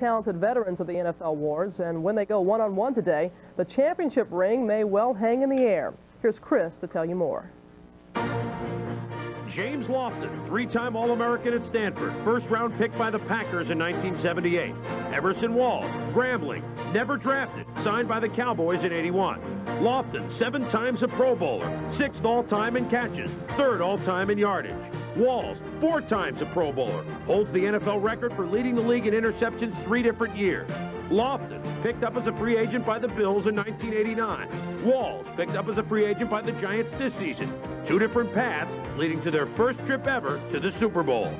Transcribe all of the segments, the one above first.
talented veterans of the NFL wars, and when they go one-on-one today, the championship ring may well hang in the air. Here's Chris to tell you more. James Lofton, three-time All-American at Stanford, first-round pick by the Packers in 1978. Everson Walls, Grambling, never drafted, signed by the Cowboys in '81. Lofton, 7 times a Pro Bowler, 6th all-time in catches, 3rd all-time in yardage. Walls, 4 times a Pro Bowler, holds the NFL record for leading the league in interceptions 3 different years. Lofton, picked up as a free agent by the Bills in 1989. Walls, picked up as a free agent by the Giants this season. 2 different paths leading to their first trip ever to the Super Bowl.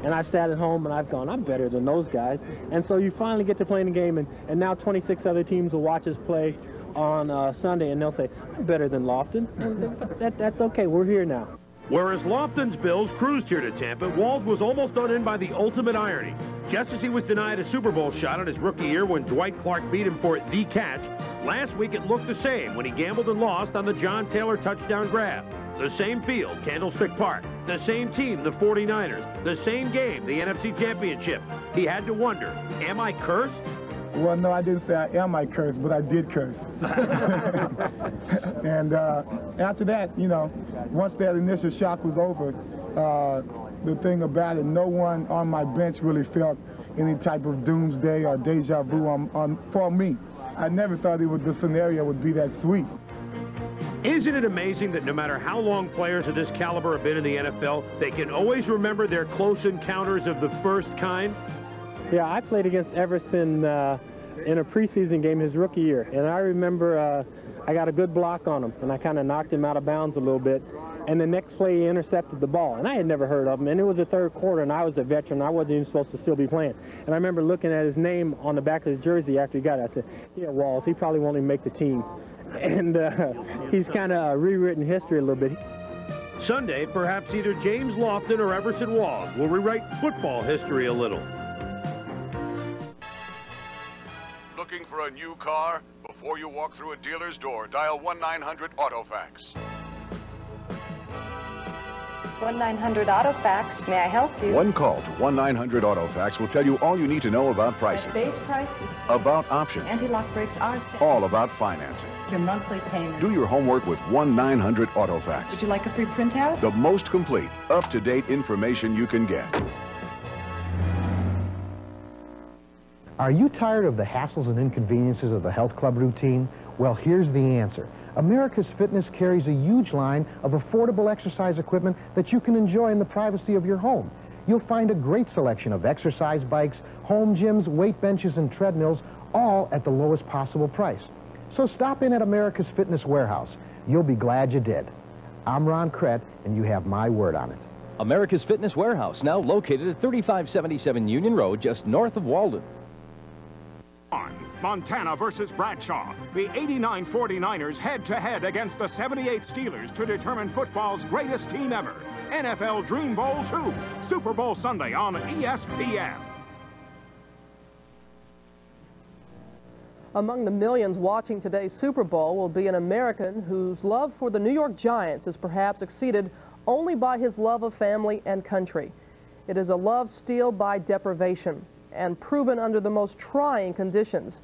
And I've sat at home and I've gone, I'm better than those guys. And so you finally get to play in the game, and now 26 other teams will watch us play on Sunday, and they'll say, I'm better than Lofton. And that's okay, we're here now. Whereas Lofton's Bills cruised here to Tampa, Walls was almost done in by the ultimate irony. Just as he was denied a Super Bowl shot in his rookie year when Dwight Clark beat him for the catch, last week it looked the same when he gambled and lost on the John Taylor touchdown grab. The same field, Candlestick Park. The same team, the 49ers. The same game, the NFC Championship. He had to wonder, am I cursed? Well, no, I didn't say am I cursed, but I did curse. And after that, you know, once that initial shock was over, the thing about it, no one on my bench really felt any type of doomsday or deja vu for me. I never thought the scenario would be that sweet. Isn't it amazing that no matter how long players of this caliber have been in the NFL, they can always remember their close encounters of the first kind? Yeah, I played against Everson in a preseason game his rookie year, and I remember I got a good block on him, and I kind of knocked him out of bounds a little bit, and the next play he intercepted the ball, and I had never heard of him, and it was the 3rd quarter, and I was a veteran. I wasn't even supposed to still be playing, and I remember looking at his name on the back of his jersey after he got it. I said, yeah, Walls, he probably won't even make the team, and he's kind of rewritten history a little bit. Sunday, perhaps either James Lofton or Everson Walls will rewrite football history a little. Looking for a new car? Before you walk through a dealer's door, dial 1-900-AUTOFAX. 1-900-AUTOFAX. May I help you? One call to 1-900-AUTOFAX will tell you all you need to know about pricing, Base prices. about options, Anti-lock brakes are standard. all about financing. Your monthly payment. Do your homework with 1-900-AUTOFAX. Would you like a free printout? The most complete, up-to-date information you can get. Are you tired of the hassles and inconveniences of the health club routine? Well, here's the answer. America's Fitness carries a huge line of affordable exercise equipment that you can enjoy in the privacy of your home. You'll find a great selection of exercise bikes, home gyms, weight benches, and treadmills, all at the lowest possible price. So stop in at America's Fitness Warehouse. You'll be glad you did. I'm Ron Krett, and you have my word on it. America's Fitness Warehouse, now located at 3577 Union Road, just north of Walden. Montana versus Bradshaw. The 89 49ers head-to-head against the 78 Steelers to determine football's greatest team ever. NFL Dream Bowl 2, Super Bowl Sunday on ESPN. Among the millions watching today's Super Bowl will be an American whose love for the New York Giants is perhaps exceeded only by his love of family and country. It is a love steeled by deprivation and proven under the most trying conditions.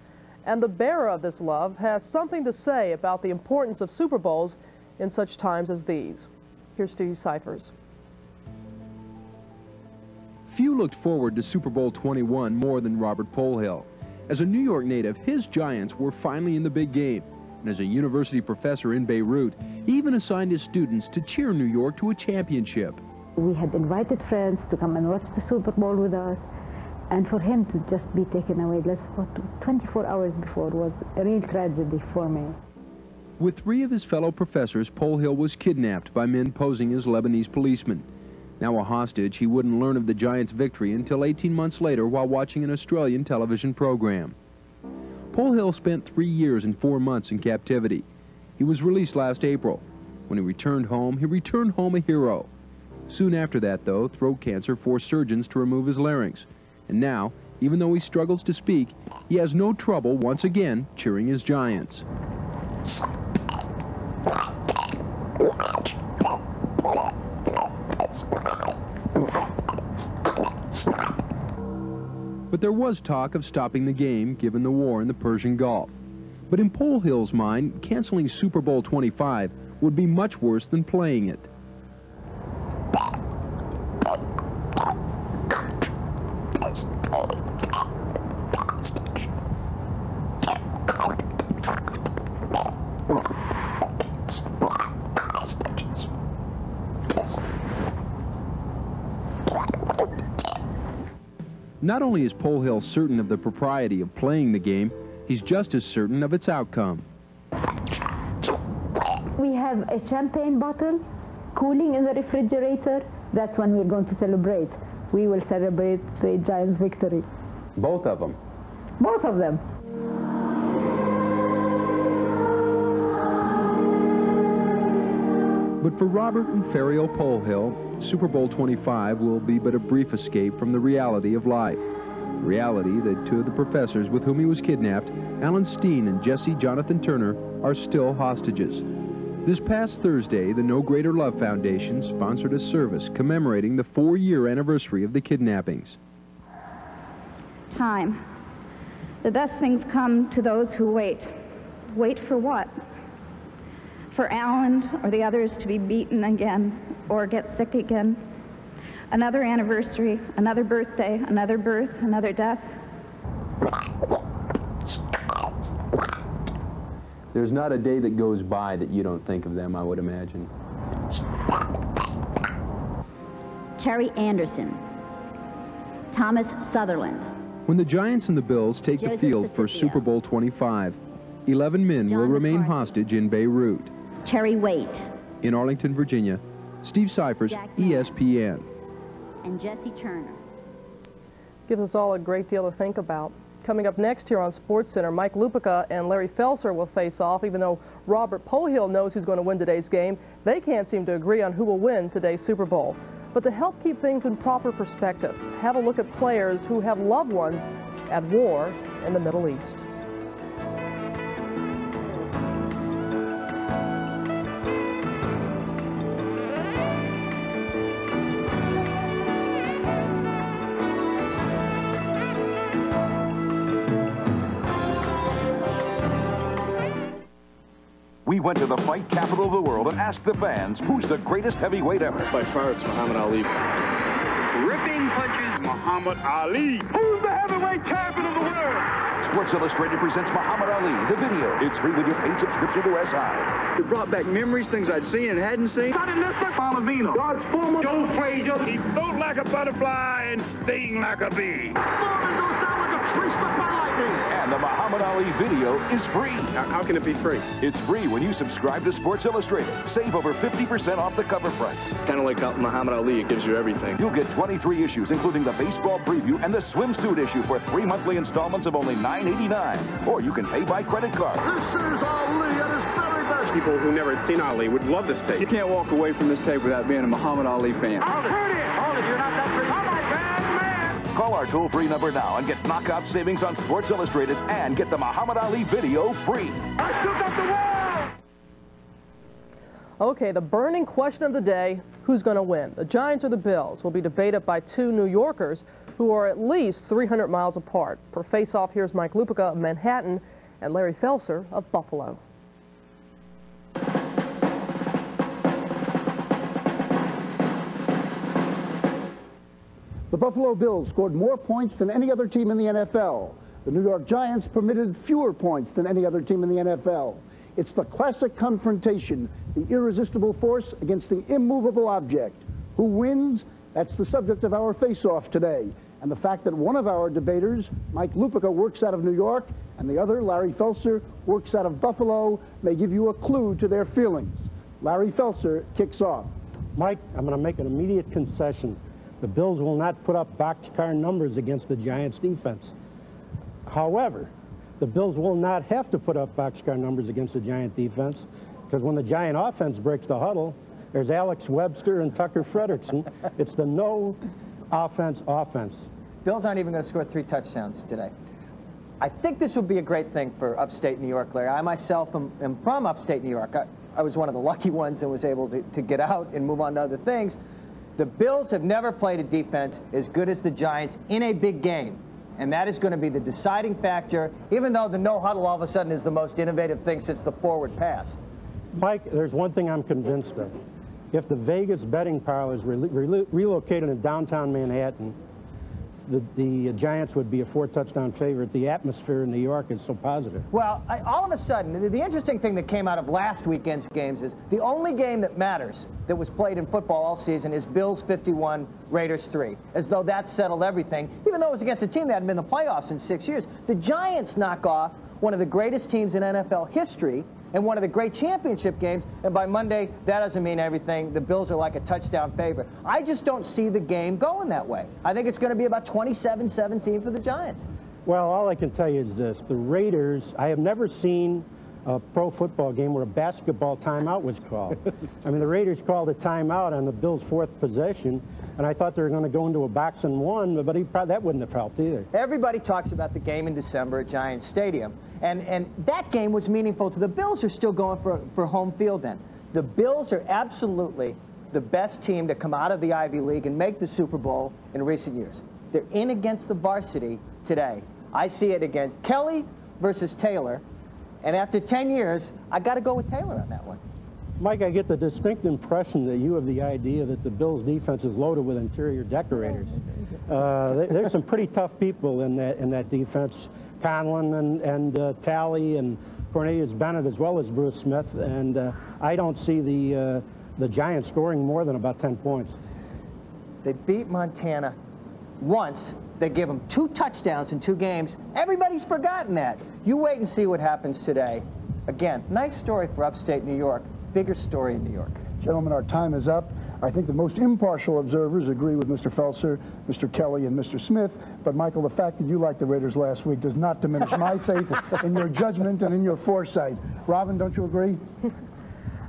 And the bearer of this love has something to say about the importance of Super Bowls in such times as these. Here's Steve Cyphers. Few looked forward to Super Bowl 21 more than Robert Polhill. As a New York native, his Giants were finally in the big game. And as a university professor in Beirut, he even assigned his students to cheer New York to a championship. We had invited friends to come and watch the Super Bowl with us. And for him to just be taken away less than 24 hours before was a real tragedy for me. With 3 of his fellow professors, Polhill was kidnapped by men posing as Lebanese policemen. Now a hostage, he wouldn't learn of the Giants' victory until 18 months later while watching an Australian television program. Polhill spent 3 years and 4 months in captivity. He was released last April. When he returned home a hero. Soon after that, though, throat cancer forced surgeons to remove his larynx. And now, even though he struggles to speak, he has no trouble once again cheering his Giants. But there was talk of stopping the game given the war in the Persian Gulf. But in Pole Hill's mind, canceling Super Bowl 25 would be much worse than playing it. Not only is Pole Hill certain of the propriety of playing the game, he's just as certain of its outcome. We have a champagne bottle cooling in the refrigerator. That's when we're going to celebrate. We will celebrate the Giants' victory. Both of them? Both of them. But for Robert and Ferial Pole Hill, Super Bowl 25 will be but a brief escape from the reality of life. Reality that two of the professors with whom he was kidnapped, Alan Steen and Jesse Jonathan Turner, are still hostages. This past Thursday, the No Greater Love Foundation sponsored a service commemorating the 4-year anniversary of the kidnappings. Time. The best things come to those who wait. Wait for what? For Alan or the others to be beaten again or get sick again. Another anniversary, another birthday, another birth, another death. There's not a day that goes by that you don't think of them, I would imagine. Terry Anderson, Thomas Sutherland. When the Giants and the Bills take the field for Super Bowl 25, 11 men will remain hostage in Beirut. Terry Waite. In Arlington, Virginia, Steve Cyphers, ESPN. And Jesse Turner. Gives us all a great deal to think about. Coming up next here on SportsCenter, Mike Lupica and Larry Felser will face off. Even though Robert Pohill knows who's going to win today's game, they can't seem to agree on who will win today's Super Bowl. But to help keep things in proper perspective, have a look at players who have loved ones at war in the Middle East. We went to the fight capital of the world and asked the fans, who's the greatest heavyweight ever? By far, it's Muhammad Ali. Ripping punches, Muhammad Ali. Who's the heavyweight champion of the world? Sports Illustrated presents Muhammad Ali, the video. It's free with your paid subscription to SI. It brought back memories, things I'd seen and hadn't seen. Palavino, God's former Joe Frazier. He float like a butterfly and sting like a bee. Foreman goes down like a tree struck by lightning. And the Muhammad Ali video is free. How can it be free? It's free when you subscribe to Sports Illustrated. Save over 50% off the cover price. Kind of like Muhammad Ali, it gives you everything. You'll get 23 issues, including the baseball preview and the swimsuit issue for 3 monthly installments of only $9.89. Or you can pay by credit card. This is Ali at his very best. People who never had seen Ali would love this tape. You can't walk away from this tape without being a Muhammad Ali fan. Hold it, you're not that pretty. Oh, my bad man. Call our toll-free number now and get knockout savings on Sports Illustrated and get the Muhammad Ali video free. I took up the world. Okay, the burning question of the day, who's going to win? The Giants or the Bills will be debated by two New Yorkers who are at least 300 miles apart. For face-off, here's Mike Lupica of Manhattan and Larry Felser of Buffalo. The Buffalo Bills scored more points than any other team in the NFL. The New York Giants permitted fewer points than any other team in the NFL. It's the classic confrontation, the irresistible force against the immovable object. Who wins? That's the subject of our face-off today. And the fact that one of our debaters, Mike Lupica, works out of New York, and the other, Larry Felser, works out of Buffalo, may give you a clue to their feelings. Larry Felser kicks off. Mike, I'm going to make an immediate concession. The Bills will not put up boxcar numbers against the Giants' defense. However, the Bills will not have to put up boxcar numbers against the Giant defense, because when the Giant offense breaks the huddle, there's Alex Webster and Tucker Frederickson. It's the no offense. Bills aren't even going to score 3 touchdowns today. I think this would be a great thing for upstate New York, Larry. I myself am from upstate New York. I was one of the lucky ones and was able to get out and move on to other things. The Bills have never played a defense as good as the Giants in a big game. And that is going to be the deciding factor, even though the no huddle all of a sudden is the most innovative thing since the forward pass. Mike, there's one thing I'm convinced of. If the Vegas betting parlors relocated in downtown Manhattan, the Giants would be a 4-touchdown favorite. The atmosphere in New York is so positive. Well, all of a sudden, the interesting thing that came out of last weekend's games is the only game that matters that was played in football all season is Bills 51, Raiders 3, as though that settled everything, even though it was against a team that hadn't been in the playoffs in 6 years. The Giants knock off one of the greatest teams in NFL history and one of the great championship games, and by Monday, that doesn't mean everything. The Bills are like a touchdown favorite. I just don't see the game going that way. I think it's going to be about 27-17 for the Giants. Well, all I can tell you is this. The Raiders, I have never seen a pro football game where a basketball timeout was called. I mean, the Raiders called a timeout on the Bills' 4th possession, and I thought they were going to go into a box and one, but that wouldn't have helped either. Everybody talks about the game in December at Giants Stadium. And that game was meaningful to the Bills, are still going for home field then. The Bills are absolutely the best team to come out of the Ivy League and make the Super Bowl in recent years. They're in against the varsity today. I see it again. Kelly versus Taylor. And after 10 years, I got to go with Taylor on that one. Mike, I get the distinct impression that you have the idea that the Bills' defense is loaded with interior decorators. There's some pretty tough people in that defense. Conlon and Talley and Cornelius Bennett, as well as Bruce Smith, and I don't see the Giants scoring more than about 10 points. They beat Montana once. They give them 2 touchdowns in 2 games. Everybody's forgotten that. You wait and see what happens today. Again, nice story for upstate New York. Bigger story in New York. Gentlemen, our time is up. I think the most impartial observers agree with Mr. Felser, Mr. Kelly, and Mr. Smith. But, Michael, the fact that you liked the Raiders last week does not diminish my faith in your judgment and in your foresight. Robin, don't you agree?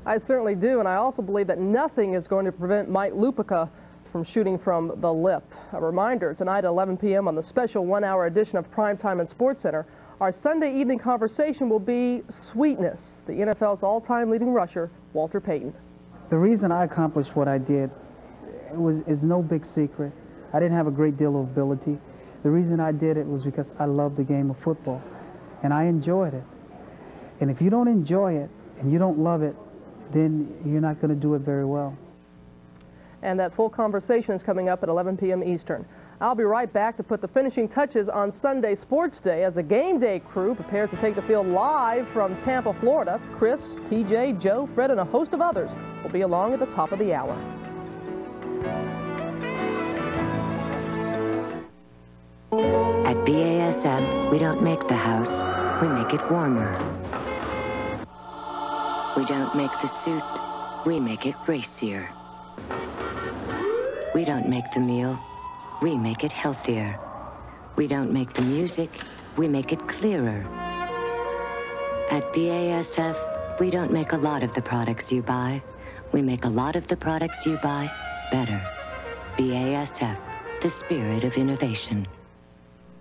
I certainly do, and I also believe that nothing is going to prevent Mike Lupica from shooting from the lip. A reminder, tonight at 11 p.m. on the special 1-hour edition of Primetime and Sports Center, our Sunday evening conversation will be Sweetness, the NFL's all-time leading rusher, Walter Payton. The reason I accomplished what I did is no big secret. I didn't have a great deal of ability. The reason I did it was because I loved the game of football, and I enjoyed it. And if you don't enjoy it and you don't love it, then you're not going to do it very well. And that full conversation is coming up at 11 p.m. Eastern. I'll be right back to put the finishing touches on Sunday Sports Day as the Game Day crew prepares to take the field live from Tampa, Florida. Chris, TJ, Joe, Fred, and a host of others will be along at the top of the hour. At BASF, we don't make the house, we make it warmer. We don't make the suit, we make it racier. We don't make the meal, we make it healthier. We don't make the music, we make it clearer. At BASF, we don't make a lot of the products you buy, we make a lot of the products you buy better. BASF, the spirit of innovation.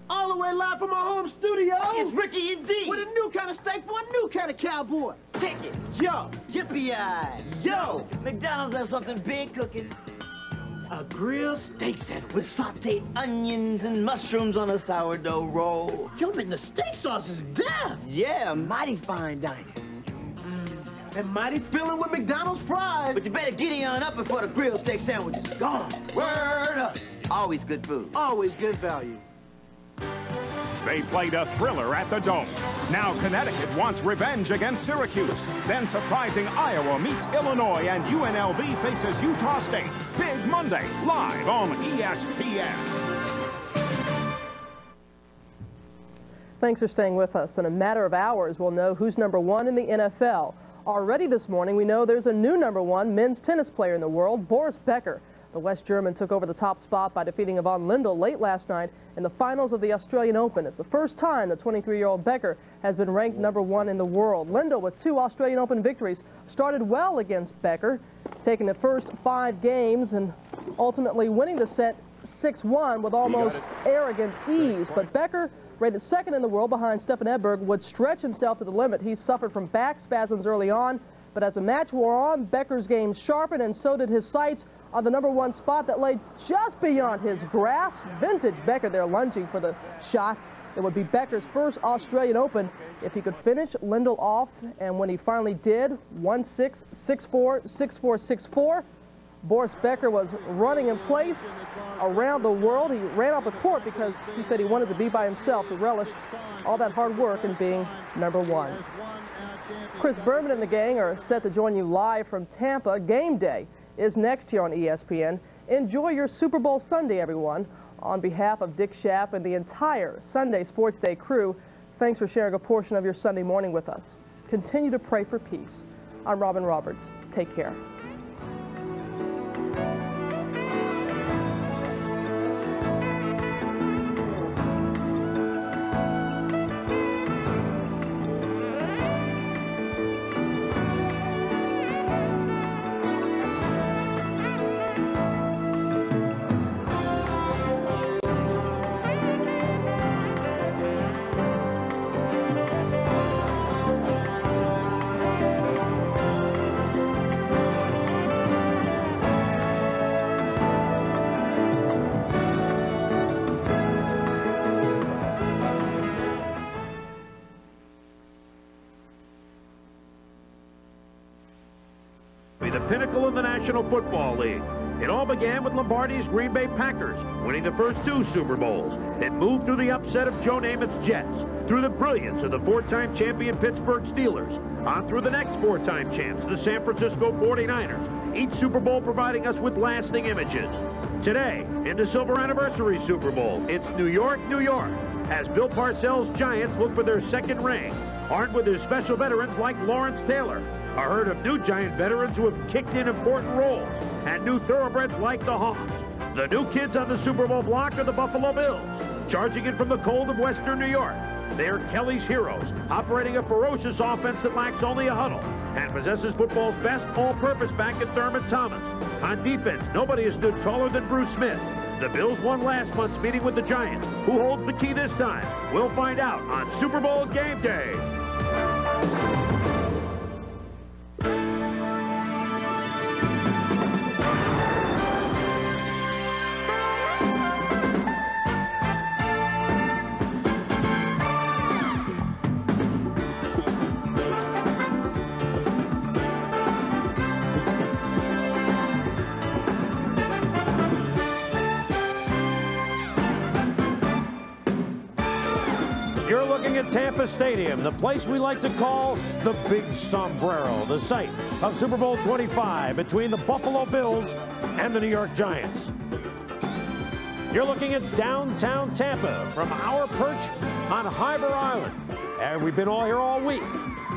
All the way live from our home studio, it's Ricky and D with a new kind of steak for a new kind of cowboy. Take it, yo, yippee-yi, yo. McDonald's has something big cooking. A grilled steak sandwich with sauteed onions and mushrooms on a sourdough roll. Yo, man, the steak sauce is damn. Yeah, mighty fine dining. And mighty filling with McDonald's fries. But you better giddy on up before the grilled steak sandwich is gone. Word up. Always good food. Always good value. They played a thriller at the Dome. Now Connecticut wants revenge against Syracuse. Then surprising Iowa meets Illinois and UNLV faces Utah State. Big Monday, live on ESPN. Thanks for staying with us. In a matter of hours, we'll know who's #1 in the NFL. Already this morning, we know there's a new #1 men's tennis player in the world, Boris Becker. The West German took over the top spot by defeating Yvonne Lindell late last night in the finals of the Australian Open. It's the first time the 23-year-old Becker has been ranked #1 in the world. Lindell, with 2 Australian Open victories, started well against Becker, taking the first 5 games and ultimately winning the set 6-1 with almost arrogant ease. But Becker, rated 2nd in the world behind Stefan Edberg, would stretch himself to the limit. He suffered from back spasms early on, But as the match wore on, Becker's game sharpened, and so did his sights on the #1 spot that lay just beyond his grasp. Vintage Becker there lunging for the shot. It would be Becker's first Australian Open if he could finish Lindell off, and when he finally did, 1-6, 6-4, 6-4, 6-4. Boris Becker was running in place around the world. He ran off the court because he said he wanted to be by himself to relish all that hard work in being #1. Chris Berman and the gang are set to join you live from Tampa. Game Day is next here on ESPN. Enjoy your Super Bowl Sunday, everyone. On behalf of Dick Schaap and the entire Sunday Sports Day crew, thanks for sharing a portion of your Sunday morning with us. Continue to pray for peace. I'm Robin Roberts. Take care. The pinnacle in the National Football League. It all began with Lombardi's Green Bay Packers winning the first 2 Super Bowls. It moved through the upset of Joe Namath's Jets, through the brilliance of the 4-time champion Pittsburgh Steelers, on through the next 4-time champs, the San Francisco 49ers, each Super Bowl providing us with lasting images. Today, in the Silver Anniversary Super Bowl, it's New York, New York, as Bill Parcells' Giants look for their second ring, armed with their special veterans like Lawrence Taylor, a herd of new Giant veterans who have kicked in important roles, and new thoroughbreds like the Hawks. The new kids on the Super Bowl block are the Buffalo Bills, charging in from the cold of Western New York. They are Kelly's heroes, operating a ferocious offense that lacks only a huddle, and possesses football's best all-purpose back in Thurman Thomas. On defense, nobody has stood taller than Bruce Smith. The Bills won last month's meeting with the Giants. Who holds the key this time? We'll find out on Super Bowl Game Day. You're looking at Tampa Stadium, the place we like to call the Big Sombrero, the site of Super Bowl 25 between the Buffalo Bills and the New York Giants. You're looking at downtown Tampa from our perch on Harbor Island. And we've been all here all week,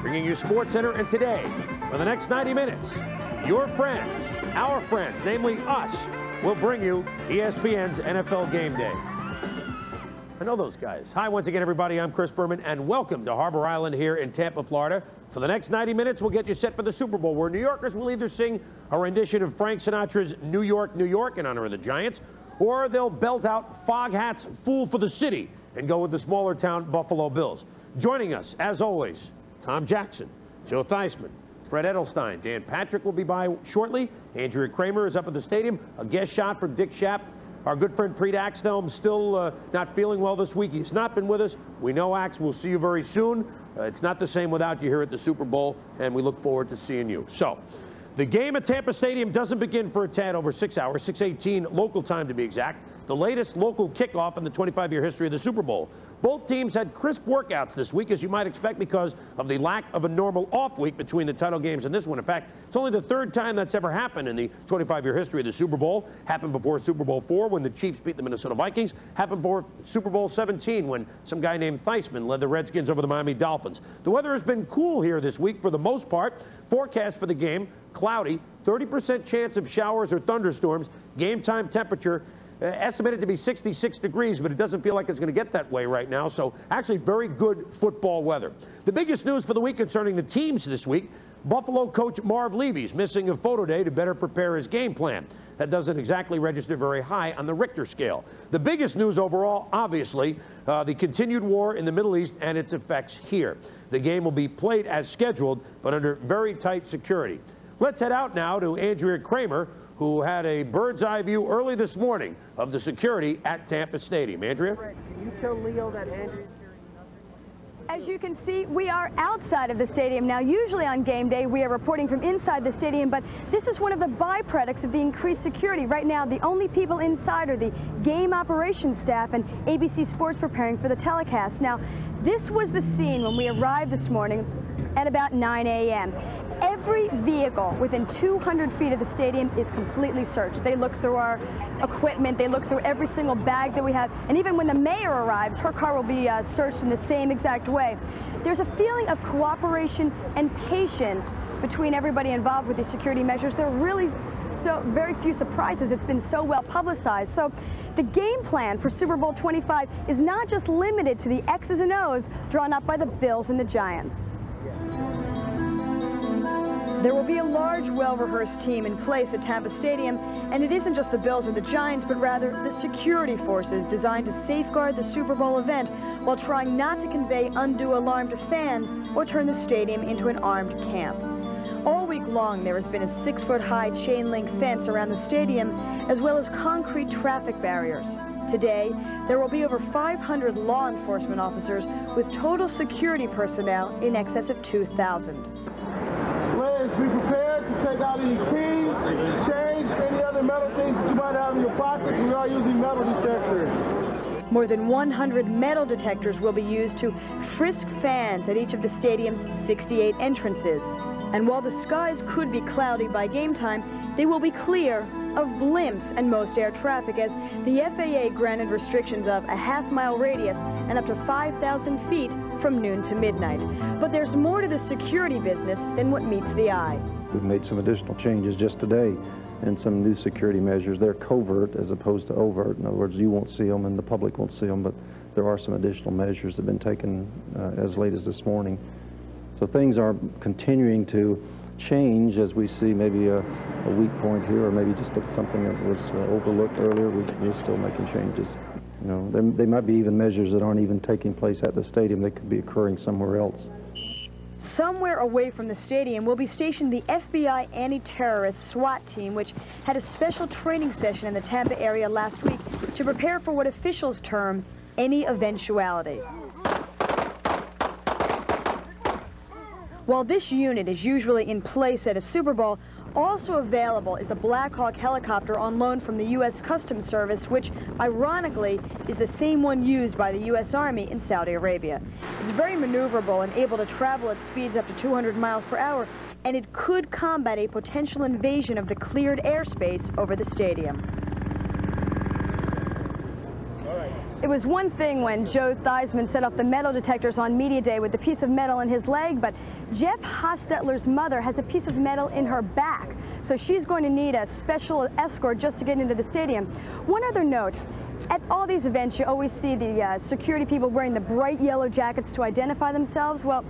bringing you Sports Center, and today, for the next 90 minutes, your friends, our friends, namely us, will bring you ESPN's NFL Game Day. I know those guys. Hi, once again, everybody. I'm Chris Berman, and welcome to Harbor Island here in Tampa, Florida. For the next 90 minutes, we'll get you set for the Super Bowl, where New Yorkers will either sing a rendition of Frank Sinatra's New York, New York in honor of the Giants, or they'll belt out Foghat's Fool for the City and go with the smaller town Buffalo Bills. Joining us, as always, Tom Jackson, Joe Theismann, Fred Edelstein, Dan Patrick will be by shortly. Andrea Kramer is up at the stadium. A guest shot from Dick Schaap. Our good friend Preet Axthelm still not feeling well this week. He's not been with us. We know, Ax, we'll see you very soon. It's not the same without you here at the Super Bowl, and we look forward to seeing you. So, the game at Tampa Stadium doesn't begin for a tad over 6 hours, 6:18 local time to be exact. The latest local kickoff in the 25-year history of the Super Bowl. Both teams had crisp workouts this week, as you might expect, because of the lack of a normal off week between the title games and this one. In fact, it's only the 3rd time that's ever happened in the 25-year history of the Super Bowl. Happened before Super Bowl IV when the Chiefs beat the Minnesota Vikings. Happened before Super Bowl 17 when some guy named Theismann led the Redskins over the Miami Dolphins. The weather has been cool here this week for the most part. Forecast for the game, cloudy, 30% chance of showers or thunderstorms. Game time temperature estimated to be 66 degrees, but it doesn't feel like it's going to get that way right now. So actually very good football weather. The biggest news for the week concerning the teams this week, Buffalo coach Marv Levy's missing a photo day to better prepare his game plan. That doesn't exactly register very high on the Richter scale. The biggest news overall, obviously, the continued war in the Middle East and its effects here. The game will be played as scheduled, but under very tight security. Let's head out now to Andrea Kramer, who had a bird's-eye view early this morning of the security at Tampa Stadium. Andrea? Can you tell Leo that Andrea... As you can see, we are outside of the stadium now. Usually on game day, we are reporting from inside the stadium, but this is one of the byproducts of the increased security. Right now, the only people inside are the game operations staff and ABC Sports preparing for the telecast. Now, this was the scene when we arrived this morning at about 9 a.m. Every vehicle within 200 feet of the stadium is completely searched. They look through our equipment, they look through every single bag that we have, and even when the mayor arrives, her car will be searched in the same exact way. There's a feeling of cooperation and patience between everybody involved with these security measures. There are really very few surprises. It's been so well publicized. So the game plan for Super Bowl 25 is not just limited to the X's and O's drawn up by the Bills and the Giants. There will be a large, well-rehearsed team in place at Tampa Stadium, and it isn't just the Bills or the Giants, but rather the security forces designed to safeguard the Super Bowl event while trying not to convey undue alarm to fans or turn the stadium into an armed camp. All week long, there has been a 6-foot-high chain-link fence around the stadium, as well as concrete traffic barriers. Today, there will be over 500 law enforcement officers with total security personnel in excess of 2,000. Players, be prepared to take out any keys, change, any other metal things that you might have in your pockets. We are using metal detectors. More than 100 metal detectors will be used to frisk fans at each of the stadium's 68 entrances. And while the skies could be cloudy by game time, they will be clear of blimps and most air traffic, as the FAA granted restrictions of a half-mile radius and up to 5,000 feet from noon to midnight. But there's more to the security business than what meets the eye. We've made some additional changes just today and some new security measures. They're covert as opposed to overt. In other words, you won't see them and the public won't see them, but there are some additional measures that have been taken as late as this morning. So things are continuing to change as we see maybe a weak point here, or maybe just something that was overlooked earlier. We're still making changes. You know, there might be even measures that aren't even taking place at the stadium. They could be occurring somewhere else. Somewhere away from the stadium will be stationed the FBI anti-terrorist SWAT team, which had a special training session in the Tampa area last week to prepare for what officials term any eventuality. While this unit is usually in place at a Super Bowl, also available is a Black Hawk helicopter on loan from the U.S. Customs Service, which, ironically, is the same one used by the U.S. Army in Saudi Arabia. It's very maneuverable and able to travel at speeds up to 200 miles per hour, and it could combat a potential invasion of the cleared airspace over the stadium. It was one thing when Joe Theismann set off the metal detectors on Media Day with a piece of metal in his leg, but Jeff Hostetler's mother has a piece of metal in her back, so she's going to need a special escort just to get into the stadium. One other note, at all these events you always see the security people wearing the bright yellow jackets to identify themselves. Well,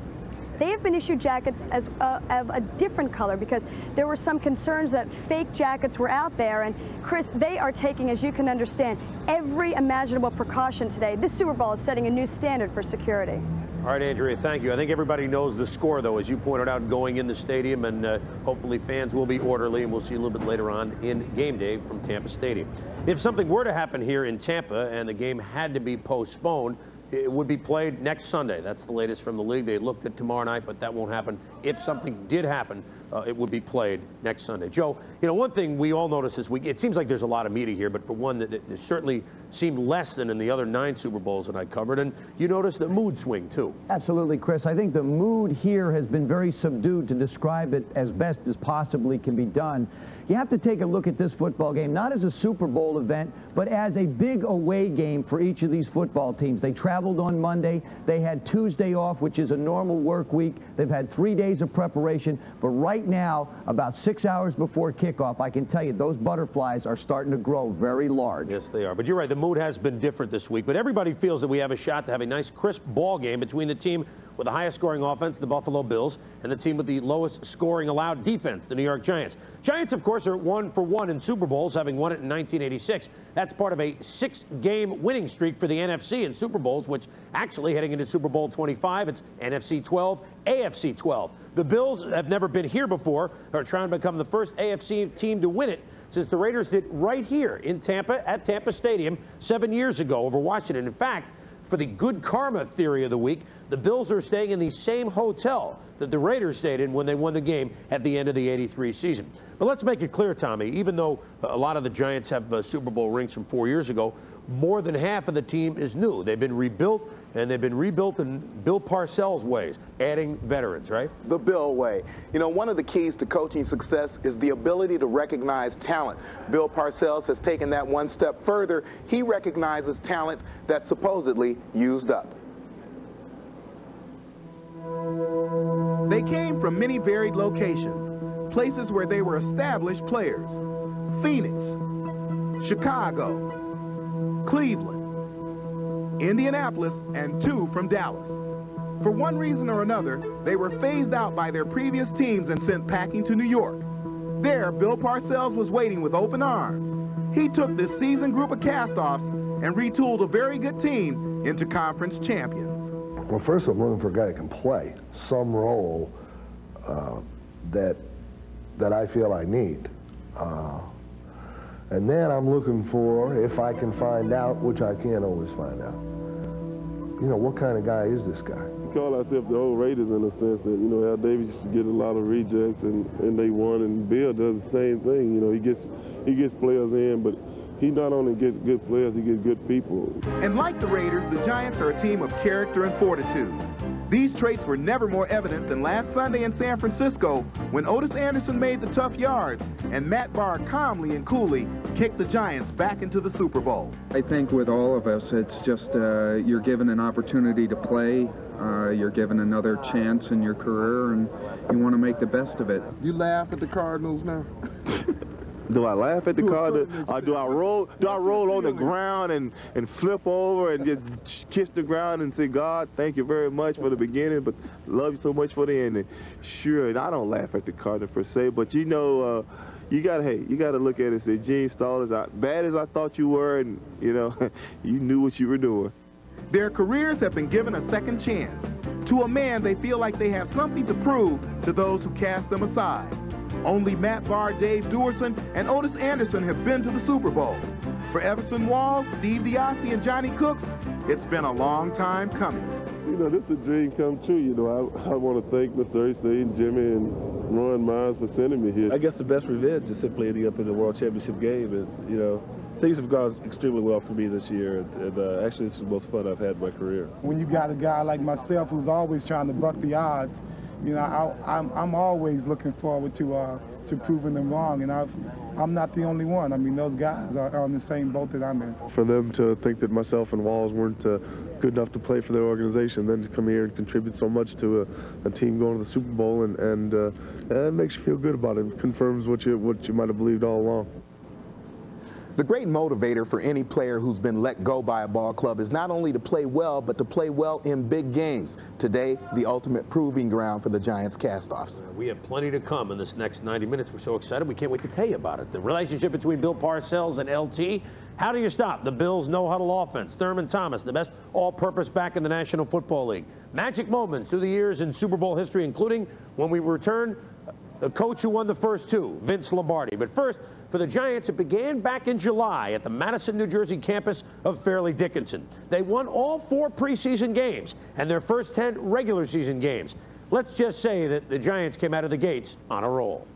they have been issued jackets of a different color because there were some concerns that fake jackets were out there. And Chris, they are taking, as you can understand, every imaginable precaution today. This Super Bowl is setting a new standard for security. All right, Andrea, thank you. I think everybody knows the score, though, as you pointed out, going in the stadium, and hopefully fans will be orderly, and we'll see a little bit later on in game day from Tampa Stadium. If something were to happen here in Tampa and the game had to be postponed, it would be played next Sunday. That's the latest from the league. They looked at tomorrow night, but that won't happen. If something did happen, it would be played next Sunday. Joe, you know, one thing we all notice this week, it seems like there's a lot of media here, but for one, that it certainly seemed less than in the other 9 Super Bowls that I covered, and you notice the mood swing, too. Absolutely, Chris. I think the mood here has been very subdued, to describe it as best as possibly can be done. You have to take a look at this football game, not as a Super Bowl event, but as a big away game for each of these football teams. They traveled on Monday. They had Tuesday off, which is a normal work week. They've had 3 days of preparation. But right right now, about 6 hours before kickoff, I can tell you those butterflies are starting to grow very large. Yes, they are. But you're right, the mood has been different this week. But everybody feels that we have a shot to have a nice, crisp ball game between the team with the highest scoring offense, the Buffalo Bills, and the team with the lowest scoring allowed defense, the New York Giants. Giants, of course, are 1-for-1 in Super Bowls, having won it in 1986. That's part of a 6-game winning streak for the NFC in Super Bowls, which actually heading into Super Bowl 25, it's NFC 12, AFC 12. The Bills have never been here before, are trying to become the first AFC team to win it since the Raiders did right here in Tampa at Tampa Stadium 7 years ago over Washington. In fact, for the good karma theory of the week, the Bills are staying in the same hotel that the Raiders stayed in when they won the game at the end of the '83 season. But let's make it clear, Tommy, even though a lot of the Giants have Super Bowl rings from 4 years ago, more than half of the team is new. They've been rebuilt, and they've been rebuilt in Bill Parcells' ways, adding veterans, right? The Bill way. You know, one of the keys to coaching success is the ability to recognize talent. Bill Parcells has taken that one step further. He recognizes talent that's supposedly used up. They came from many varied locations, places where they were established players. Phoenix, Chicago, Cleveland, Indianapolis, and 2 from Dallas. For one reason or another, they were phased out by their previous teams and sent packing to New York. There, Bill Parcells was waiting with open arms. He took this seasoned group of cast-offs and retooled a very good team into conference champions. Well, first I'm looking for a guy that can play some role that I feel I need. And then I'm looking for, if I can find out, which I can't always find out, you know, what kind of guy is this guy? We call ourselves the old Raiders in the sense that, you know, Al Davis used to get a lot of rejects and they won, and Bill does the same thing. You know, he gets players in, but he not only gets good players, he gets good people. And like the Raiders, the Giants are a team of character and fortitude. These traits were never more evident than last Sunday in San Francisco when Otis Anderson made the tough yards and Matt Barr calmly and coolly kicked the Giants back into the Super Bowl. I think with all of us, it's just you're given an opportunity to play. You're given another chance in your career, and you want to make the best of it. You laugh at the Cardinals now? Do I laugh at the Cardinals, or do I roll on the ground and flip over and just kiss the ground and say, God, thank you very much for the beginning, but love you so much for the ending? Sure, and I don't laugh at the Cardinals per se, but you know, you gotta look at it and say, Gene Stall, as bad as I thought you were, and you know, you knew what you were doing. Their careers have been given a second chance. To a man, they feel like they have something to prove to those who cast them aside. Only Matt Barr, Dave Duerson, and Otis Anderson have been to the Super Bowl. For Everson Walls, Steve DiOssi, and Johnny Cooks, it's been a long time coming. You know, this is a dream come true. You know, I want to thank Mr. Irsay and Jimmy and Ron Myers for sending me here. I guess the best revenge is simply ending up in the World Championship game. And, you know, things have gone extremely well for me this year. And actually, this is the most fun I've had in my career. When you got a guy like myself who's always trying to buck the odds, you know, I'm always looking forward to proving them wrong, and I'm not the only one. I mean, those guys are on the same boat that I'm in. For them to think that myself and Walls weren't good enough to play for their organization, then to come here and contribute so much to a team going to the Super Bowl, and it makes you feel good about it. It confirms what you might have believed all along. The great motivator for any player who's been let go by a ball club is not only to play well, but to play well in big games. Today, the ultimate proving ground for the Giants cast-offs. We have plenty to come in this next 90 minutes. We're so excited. We can't wait to tell you about it. The relationship between Bill Parcells and LT. How do you stop the Bills' no-huddle offense? Thurman Thomas, the best all-purpose back in the National Football League. Magic moments through the years in Super Bowl history, including when we return the coach who won the first 2, Vince Lombardi. But first, for the Giants, it began back in July at the Madison, New Jersey campus of Fairleigh Dickinson. They won all 4 preseason games and their first 10 regular season games. Let's just say that the Giants came out of the gates on a roll.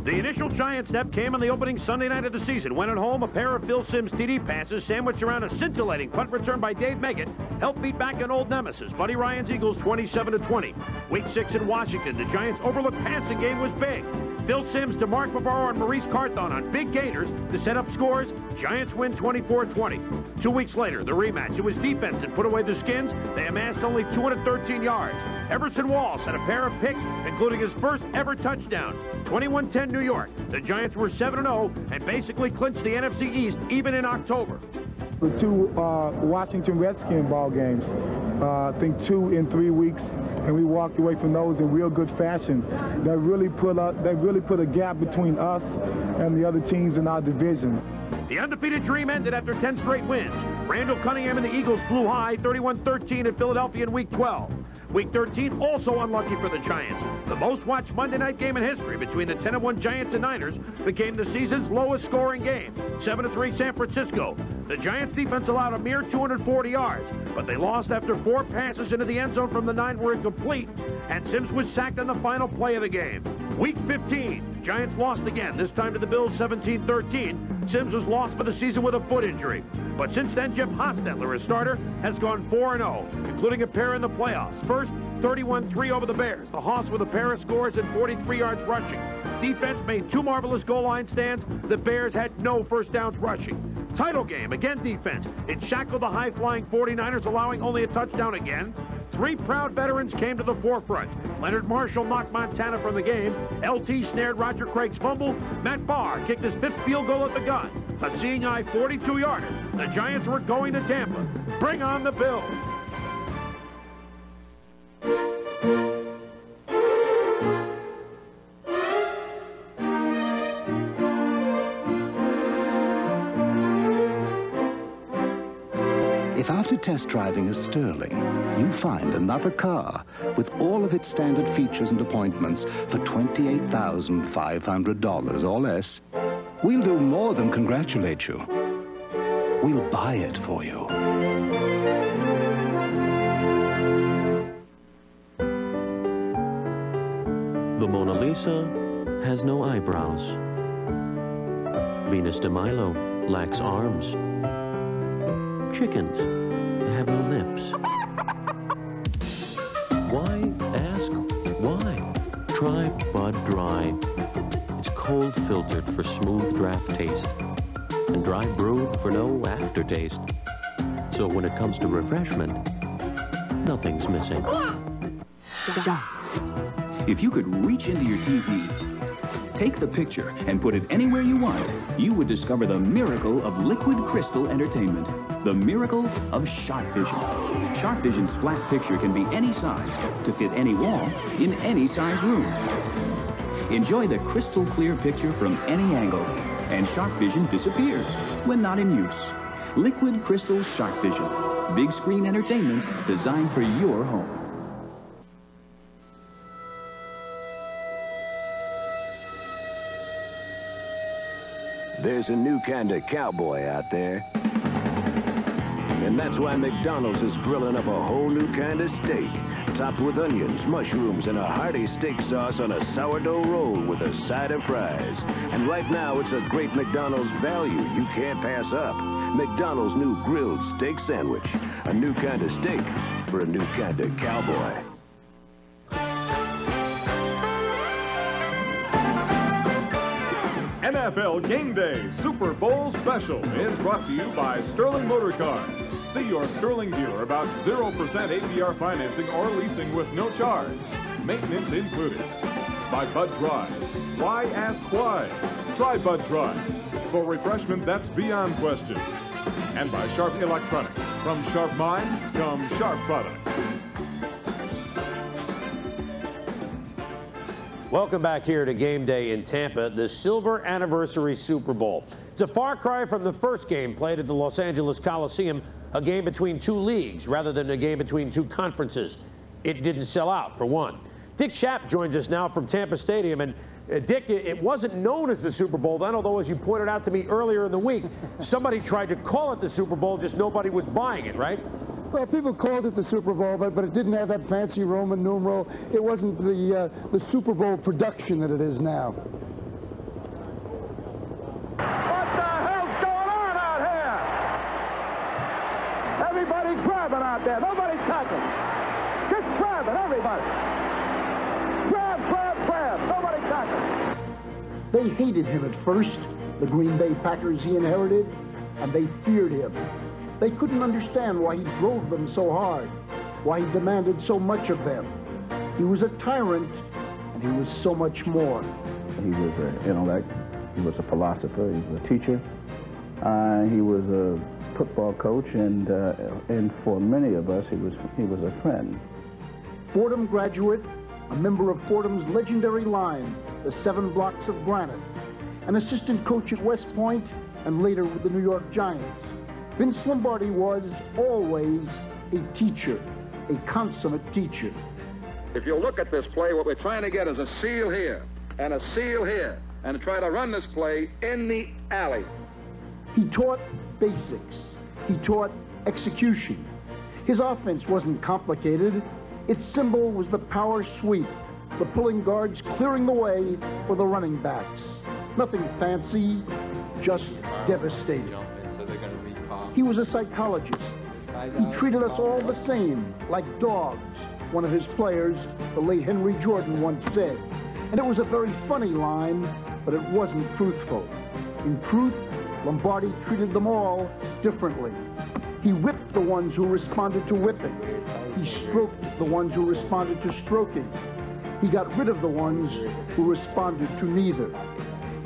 The initial Giant step came on the opening Sunday night of the season, when at home a pair of Phil Simms TD passes sandwiched around a scintillating punt return by Dave Meggett helped beat back an old nemesis, Buddy Ryan's Eagles 27-20. Week 6 in Washington, the Giants' overlooked passing game was big. Phil Simms, DeMarc Bavaro, and Maurice Carthon on big gainers to set up scores. Giants win 24-20. 2 weeks later, the rematch. It was defense that put away the Skins. They amassed only 213 yards. Everson Walls had a pair of picks, including his first ever touchdown. 21-10 New York. The Giants were 7-0 and basically clinched the NFC East even in October. The 2 Washington Redskins ball games, I think 2 in 3 weeks, and we walked away from those in real good fashion. That really put a gap between us and the other teams in our division. The undefeated dream ended after 10 straight wins. Randall Cunningham and the Eagles flew high, 31-13 in Philadelphia in Week 12. Week 13, also unlucky for the Giants. The most watched Monday night game in history between the 10-1 Giants and Niners became the season's lowest scoring game, 7-3 San Francisco. The Giants defense allowed a mere 240 yards, but they lost after 4 passes into the end zone from the 9 were incomplete, and Simms was sacked on the final play of the game. Week 15, the Giants lost again, this time to the Bills 17-13. Simms was lost for the season with a foot injury. But since then, Jeff Hostetler, his starter, has gone 4-0, including a pair in the playoffs. First, 31-3 over the Bears. The Hoss with a pair of scores and 43 yards rushing. Defense made 2 marvelous goal line stands. The Bears had no first downs rushing. Title game, again defense. It shackled the high-flying 49ers, allowing only a touchdown again. 3 proud veterans came to the forefront. Leonard Marshall knocked Montana from the game. LT snared Roger Craig's fumble. Matt Barr kicked his 5th field goal at the gun. A seeing-eye 42-yarder. The Giants were going to Tampa. Bring on the Bills. If after test driving a Sterling, you find another car with all of its standard features and appointments for $28,500 or less, we'll do more than congratulate you. We'll buy it for you. The Mona Lisa has no eyebrows. Venus de Milo lacks arms. Chickens have no lips. Why ask why? Try Bud Dry. It's cold filtered for smooth draft taste and dry brewed for no aftertaste. So when it comes to refreshment, nothing's missing. If you could reach into your TV, take the picture, and put it anywhere you want, you would discover the miracle of liquid crystal entertainment. The miracle of Sharp Vision. Sharp Vision's flat picture can be any size to fit any wall in any size room. Enjoy the crystal clear picture from any angle, and Sharp Vision disappears when not in use. Liquid Crystal Sharp Vision. Big screen entertainment designed for your home. There's a new kind of cowboy out there. And that's why McDonald's is grilling up a whole new kind of steak, topped with onions, mushrooms, and a hearty steak sauce on a sourdough roll with a side of fries. And right now, it's a great McDonald's value you can't pass up. McDonald's new grilled steak sandwich. A new kind of steak for a new kind of cowboy. NFL Game Day Super Bowl Special is brought to you by Sterling Motor Cars. See your Sterling dealer about 0% APR financing or leasing with no charge. Maintenance included. By Bud Dry. Why ask why? Try Bud Dry. For refreshment that's beyond question. And by Sharp Electronics. From sharp minds come sharp products. Welcome back here to Game Day in Tampa, the silver anniversary Super Bowl. It's a far cry from the first game played at the Los Angeles Coliseum, a game between 2 leagues rather than a game between 2 conferences. It didn't sell out, for one. Dick Schaap joins us now from Tampa Stadium. And Dick, it wasn't known as the Super Bowl then, although as you pointed out to me earlier in the week, somebody tried to call it the Super Bowl, just nobody was buying it, right? Well, people called it the Super Bowl, but it didn't have that fancy Roman numeral. It wasn't the Super Bowl production that it is now. What the hell's going on out here? Everybody's grabbing out there. Nobody's touching. Just grabbing, everybody. Grab, grab, grab. Nobody touching. They hated him at first, the Green Bay Packers he inherited, and they feared him. They couldn't understand why he drove them so hard, why he demanded so much of them. He was a tyrant, and he was so much more. He was an intellect, he was a philosopher, he was a teacher, he was a football coach, and for many of us, he was a friend. Fordham graduate, a member of Fordham's legendary line, the 7 Blocks of Granite, an assistant coach at West Point, and later with the New York Giants. Vince Lombardi was always a teacher, a consummate teacher. If you look at this play, what we're trying to get is a seal here and a seal here, and try to run this play in the alley. He taught basics. He taught execution. His offense wasn't complicated. Its symbol was the power sweep, the pulling guards clearing the way for the running backs. Nothing fancy, just devastating. He was a psychologist. He treated us all the same, like dogs, one of his players, the late Henry Jordan, once said. And it was a very funny line, but it wasn't truthful. In truth, Lombardi treated them all differently. He whipped the ones who responded to whipping. He stroked the ones who responded to stroking. He got rid of the ones who responded to neither.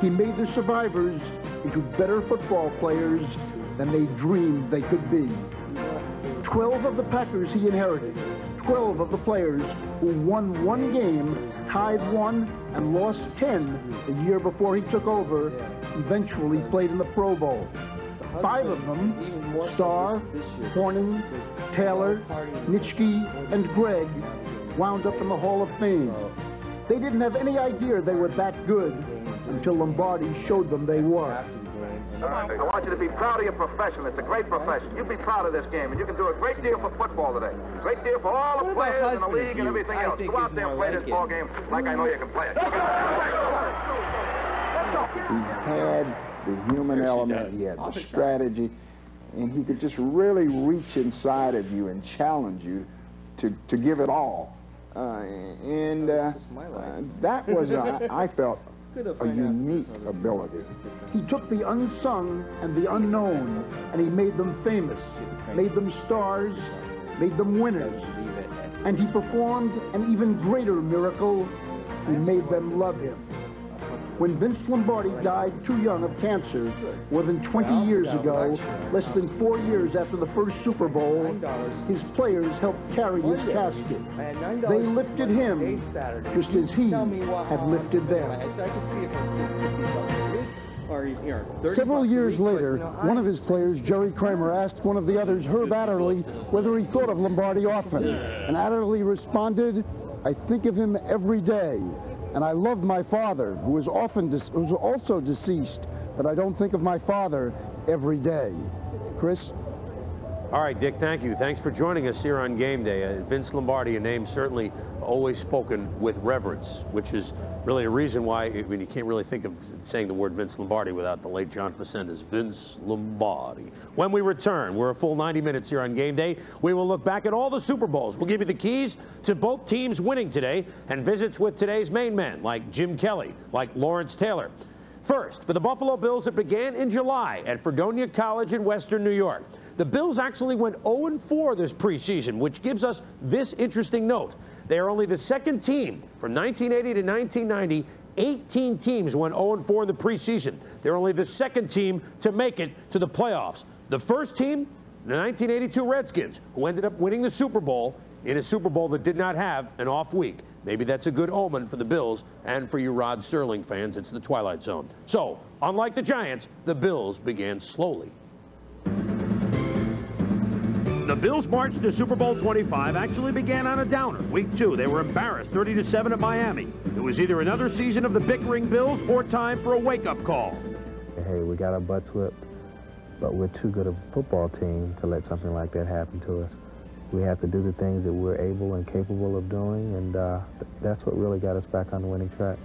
He made the survivors into better football players than they dreamed they could be. 12 of the Packers he inherited, 12 of the players who won 1 game, tied 1, and lost 10 the year before he took over, eventually played in the Pro Bowl. 5 of them, Starr, Horning, Taylor, Nitschke, and Gregg, wound up in the Hall of Fame. They didn't have any idea they were that good until Lombardi showed them they were. I want you to be proud of your profession. It's a great profession. You be proud of this game, and you can do a great deal for football today. Great deal for all the players in the league and everything else. Go out there and play this ball game like I know you can play it. He had the human element, he had the strategy, and he could just really reach inside of you and challenge you to give it all. That was, I felt, a unique ability. He took the unsung and the unknown, and he made them famous, made them stars, made them winners. And he performed an even greater miracle. He made them love him. When Vince Lombardi died too young of cancer more than 20 years ago, less than 4 years after the first Super Bowl, his players helped carry his casket. They lifted him just as he had lifted them. Several years later, one of his players, Jerry Kramer, asked one of the others, Herb Adderley, whether he thought of Lombardi often. And Adderley responded, "I think of him every day. And I love my father, who is also deceased, but I don't think of my father every day." Chris? All right, Dick, thank you. Thanks for joining us here on Game Day. Vince Lombardi, a name certainly always spoken with reverence, which is really a reason why, I mean, you can't really think of saying the word Vince Lombardi without the late John Facenda's Vince Lombardi. When we return, we're a full 90 minutes here on Game Day. We will look back at all the Super Bowls. We'll give you the keys to both teams winning today and visits with today's main men, like Jim Kelly, like Lawrence Taylor. First, for the Buffalo Bills, it began in July at Fredonia College in Western New York. The Bills actually went 0-4 this preseason, which gives us this interesting note. They are only the second team from 1980 to 1990. 18 teams went 0-4 in the preseason. They're only the second team to make it to the playoffs. The first team, the 1982 Redskins, who ended up winning the Super Bowl in a Super Bowl that did not have an off week. Maybe that's a good omen for the Bills and for you Rod Sterling fans. It's the Twilight Zone. So, unlike the Giants, the Bills began slowly. The Bills' march to Super Bowl 25 actually began on a downer. Week 2, they were embarrassed 30-7 at Miami. It was either another season of the bickering Bills or time for a wake-up call. Hey, we got our butts whipped, but we're too good of a football team to let something like that happen to us. We have to do the things that we're able and capable of doing, and that's what really got us back on the winning track.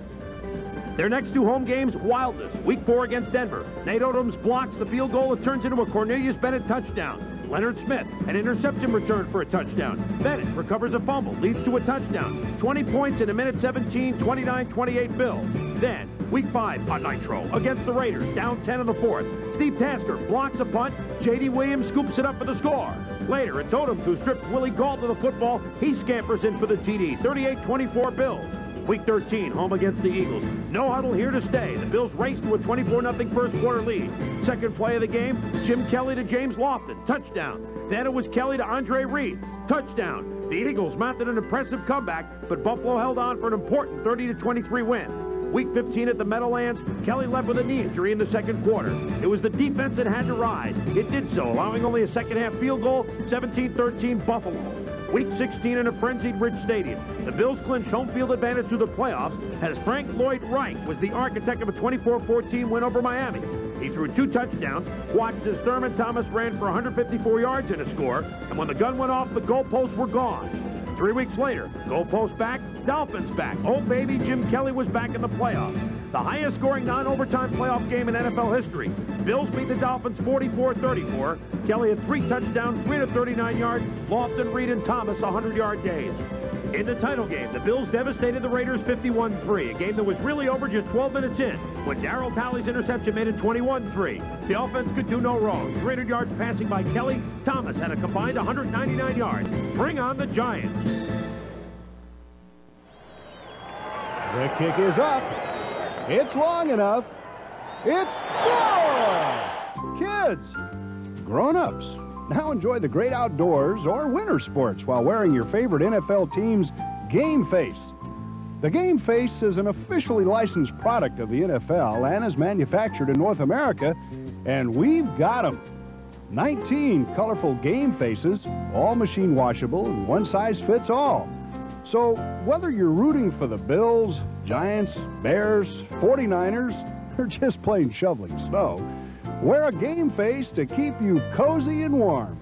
Their next 2 home games, wildness. Week 4 against Denver. Nate Odoms blocks the field goal. It turns into a Cornelius Bennett touchdown. Leonard Smith, an interception return for a touchdown. Bennett recovers a fumble, leads to a touchdown. 20 points in a minute 17, 29-28 Bills. Then, Week 5 on Nitro against the Raiders, down 10 in the 4th. Steve Tasker blocks a punt. J.D. Williams scoops it up for the score. Later, it's Odoms who strips Willie Gault of the football. He scampers in for the TD. 38-24 Bills. Week 13, home against the Eagles. No huddle here to stay. The Bills race to a 24-0 first quarter lead. Second play of the game, Jim Kelly to James Lofton. Touchdown. Then it was Kelly to Andre Reed. Touchdown. The Eagles mounted an impressive comeback, but Buffalo held on for an important 30-23 win. Week 15 at the Meadowlands, Kelly left with a knee injury in the second quarter. It was the defense that had to ride. It did so, allowing only a second-half field goal, 17-13 Buffalo. Week 16 in a frenzied Rich Stadium. The Bills clinched home field advantage through the playoffs as Frank Lloyd Wright was the architect of a 24-14 win over Miami. He threw 2 touchdowns, watched as Thurman Thomas ran for 154 yards in a score, and when the gun went off, the goalposts were gone. 3 weeks later, goalposts back, Dolphins back. Oh, baby, Jim Kelly was back in the playoffs. The highest-scoring non-overtime playoff game in NFL history. Bills beat the Dolphins 44-34. Kelly had 3 touchdowns, 339 yards. Lofton, Reed, and Thomas 100-yard days. In the title game, the Bills devastated the Raiders 51-3, a game that was really over just 12 minutes in, when Darryl Talley's interception made it 21-3. The offense could do no wrong. 300 yards passing by Kelly. Thomas had a combined 199 yards. Bring on the Giants. The kick is up. It's long enough. It's good! Kids, grown-ups, now enjoy the great outdoors or winter sports while wearing your favorite NFL team's Game Face. The Game Face is an officially licensed product of the NFL and is manufactured in North America, and we've got them. 19 colorful Game Faces, all machine washable, and one size fits all. So whether you're rooting for the Bills, Giants, Bears, 49ers, or just plain shoveling snow, wear a Game Face to keep you cozy and warm.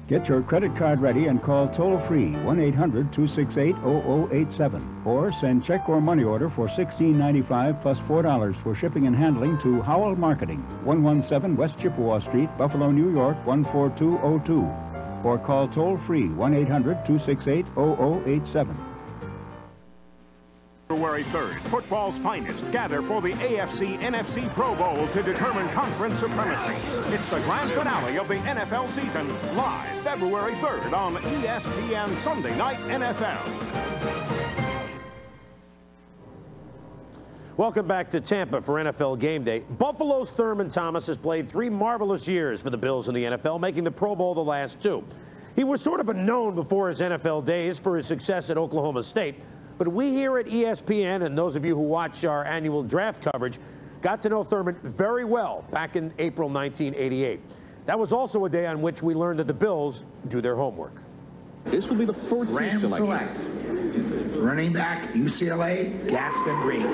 Get your credit card ready and call toll-free 1-800-268-0087 or send check or money order for $16.95 plus $4 for shipping and handling to Howell Marketing, 117 West Chippewa Street, Buffalo, New York, 14202. Or call toll-free 1-800-268-0087. February 3rd, football's finest gather for the AFC-NFC Pro Bowl to determine conference supremacy. It's the grand finale of the NFL season, live February 3rd on ESPN Sunday Night NFL. Welcome back to Tampa for NFL Game Day. Buffalo's Thurman Thomas has played 3 marvelous years for the Bills in the NFL, making the Pro Bowl the last 2. He was sort of a known before his NFL days for his success at Oklahoma State. But we here at ESPN, and those of you who watch our annual draft coverage, got to know Thurman very well back in April 1988. That was also a day on which we learned that the Bills do their homework. This will be the 14th selection. Running back, UCLA, Gaston Reed.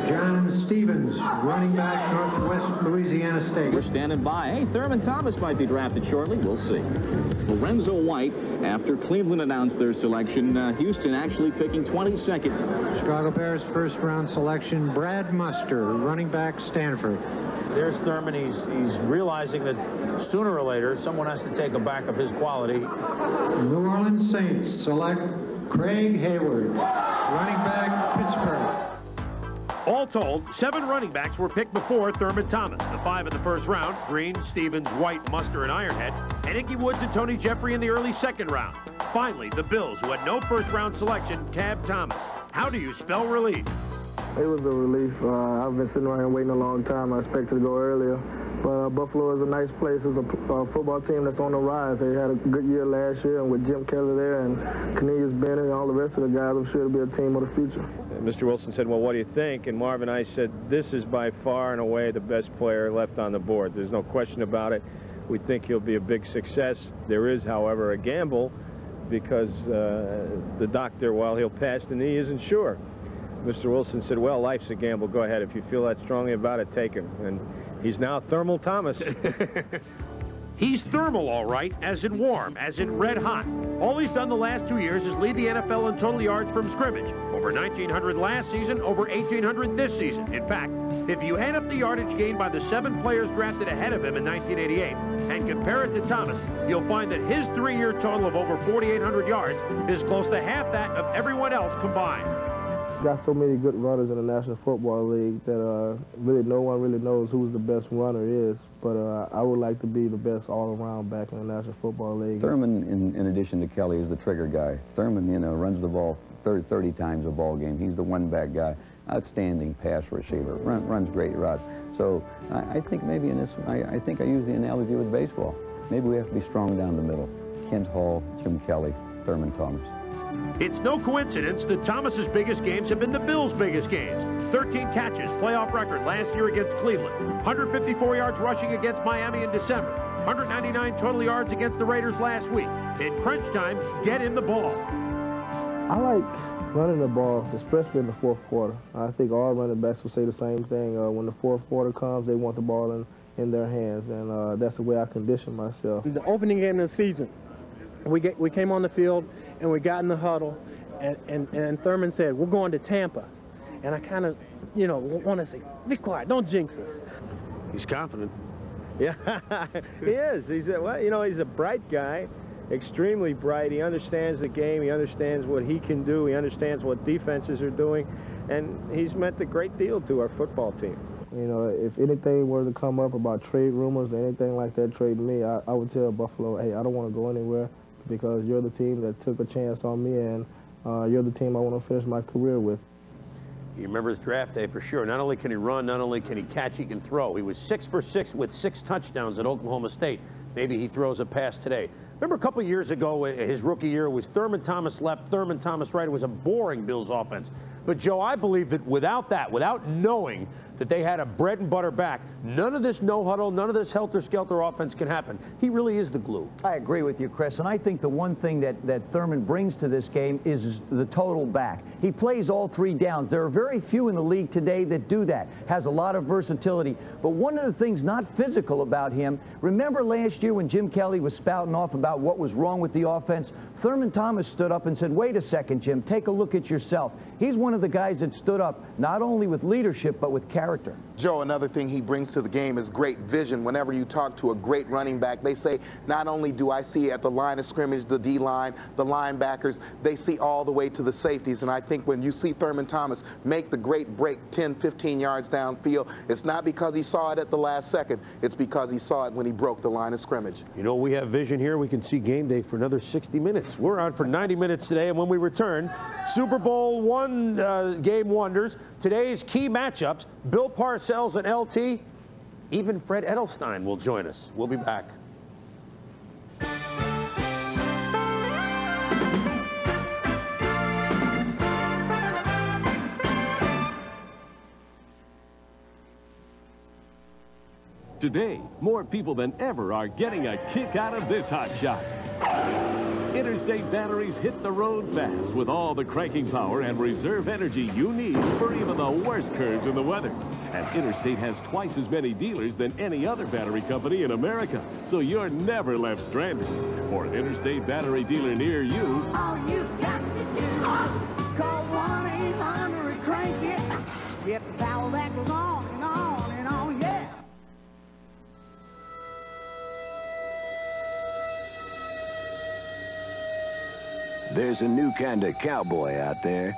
John Stevens, running back, Northwest Louisiana State. We're standing by. Hey, Thurman Thomas might be drafted shortly. We'll see. Lorenzo White, after Cleveland announced their selection, Houston actually picking 22nd. Chicago Bears first-round selection, Brad Muster, running back, Stanford. There's Thurman. He's realizing that sooner or later someone has to take a back of his quality. New Orleans Saints select Craig Hayward, running back, Pittsburgh. All told, 7 running backs were picked before Thurman Thomas. The 5 in the first round, Green, Stevens, White, Muster, and Ironhead, and Ickey Woods and Tony Jeffrey in the early second round. Finally, the Bills, who had no first-round selection, tabbed Thomas. How do you spell relief? It was a relief. I've been sitting around here waiting a long time. I expected to go earlier. But Buffalo is a nice place. It's a football team that's on the rise. They had a good year last year, and with Jim Kelly there and Cornelius Bennett and all the rest of the guys, I'm sure it'll be a team of the future. Mr. Wilson said, well, what do you think? And Marvin and I said, this is by far and away the best player left on the board. There's no question about it. We think he'll be a big success. There is, however, a gamble because the doctor, while he'll pass the knee, isn't sure. Mr. Wilson said, well, life's a gamble. Go ahead. If you feel that strongly about it, take him. And he's now Thermal Thomas. He's thermal, all right, as in warm, as in red hot. All he's done the last 2 years is lead the NFL in total yards from scrimmage. Over 1,900 last season, over 1,800 this season. In fact, if you add up the yardage gained by the 7 players drafted ahead of him in 1988 and compare it to Thomas, you'll find that his 3-year total of over 4,800 yards is close to half that of everyone else combined. got so many good runners in the National Football League that really no one really knows who's the best runner is. But I would like to be the best all-around back in the National Football League. Thurman, in addition to Kelly, is the trigger guy. Thurman, you know, runs the ball 30 times a ball game. He's the one-back guy. Outstanding pass receiver. Runs great routes. So I think maybe in this, I think I use the analogy with baseball. Maybe we have to be strong down the middle. Kent Hall, Jim Kelly, Thurman Thomas. It's no coincidence that Thomas's biggest games have been the Bills' biggest games. 13 catches, playoff record last year against Cleveland. 154 yards rushing against Miami in December. 199 total yards against the Raiders last week. In crunch time, get him the ball. I like running the ball, especially in the fourth quarter. I think all running backs will say the same thing. When the fourth quarter comes, they want the ball in their hands, and that's the way I condition myself. The opening game of the season, we came on the field, and we got in the huddle, and Thurman said, we're going to Tampa. And I kind of, you know, want to say, be quiet, don't jinx us. He's confident. Yeah, he is. He's he's a bright guy, extremely bright. He understands the game. He understands what he can do. He understands what defenses are doing. And he's meant a great deal to our football team. You know, if anything were to come up about trade rumors or anything like that, trading me, I would tell Buffalo, hey, I don't want to go anywhere, because you're the team that took a chance on me, and you're the team I want to finish my career with. He remembers draft day for sure. Not only can he run, not only can he catch, he can throw. He was 6 for 6 with 6 touchdowns at Oklahoma State. Maybe he throws a pass today. Remember a couple years ago, his rookie year, was Thurman Thomas left, Thurman Thomas right. It was a boring Bills offense. But, Joe, I believe that without knowing that they had a bread and butter back, none of this no-huddle, none of this helter-skelter offense can happen. He really is the glue. I agree with you, Chris, and I think the one thing that Thurman brings to this game is the total back. He plays all 3 downs. There are very few in the league today that do that. Has a lot of versatility. But one of the things not physical about him, remember last year when Jim Kelly was spouting off about what was wrong with the offense? Thurman Thomas stood up and said, wait a second, Jim, take a look at yourself. He's one of the guys that stood up not only with leadership, but with character. Joe, another thing he brings to the game is great vision. Whenever you talk to a great running back, they say, not only do I see at the line of scrimmage, the D-line, the linebackers, they see all the way to the safeties. And I think when you see Thurman Thomas make the great break 10, 15 yards downfield, it's not because he saw it at the last second. It's because he saw it when he broke the line of scrimmage. You know, we have vision here. We can see game day for another 60 minutes. We're on for 90 minutes today, and when we return, Super Bowl I game wonders. Today's key matchups, Bill Parcells and LT. Even Fred Edelstein will join us. We'll be back. Today, more people than ever are getting a kick out of this hot shot. Interstate batteries hit the road fast with all the cranking power and reserve energy you need for even the worst curves in the weather. And Interstate has twice as many dealers than any other battery company in America, so you're never left stranded. For an Interstate battery dealer near you, all you got to do, call 1-800-CRANK-IT. Get the power that goes on and on and on, yeah. There's a new kind of cowboy out there.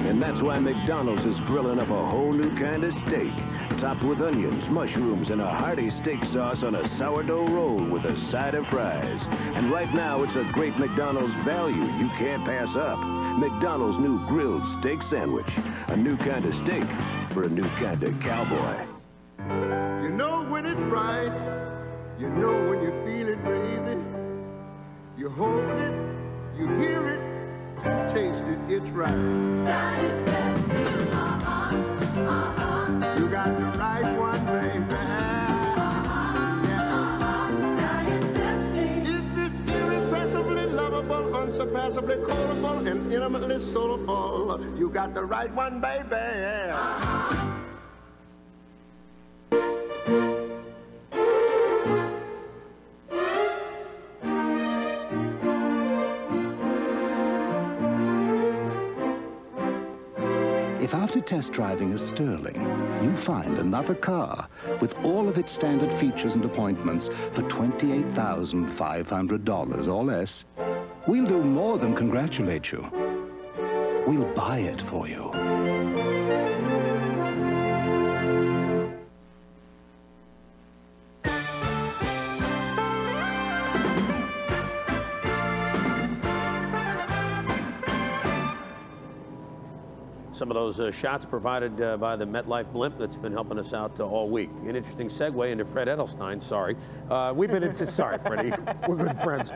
And that's why McDonald's is grilling up a whole new kind of steak, topped with onions, mushrooms, and a hearty steak sauce on a sourdough roll with a side of fries. And right now, it's a great McDonald's value you can't pass up. McDonald's new grilled steak sandwich. A new kind of steak for a new kind of cowboy. You know when it's right. You know when you feel it, baby. You hold it, you hear it, you taste it, it's right. You got the right one, baby. Is this irrepressibly lovable, unsurpassably quotable, and intimately soulful? You got the right one, baby. If after test driving a Sterling, you find another car with all of its standard features and appointments for $28,500 or less, we'll do more than congratulate you. We'll buy it for you. Some of those shots provided by the MetLife blimp that's been helping us out all week. An interesting segue into Fred Edelstein. Sorry. We've been into, sorry, Freddie. We're good friends.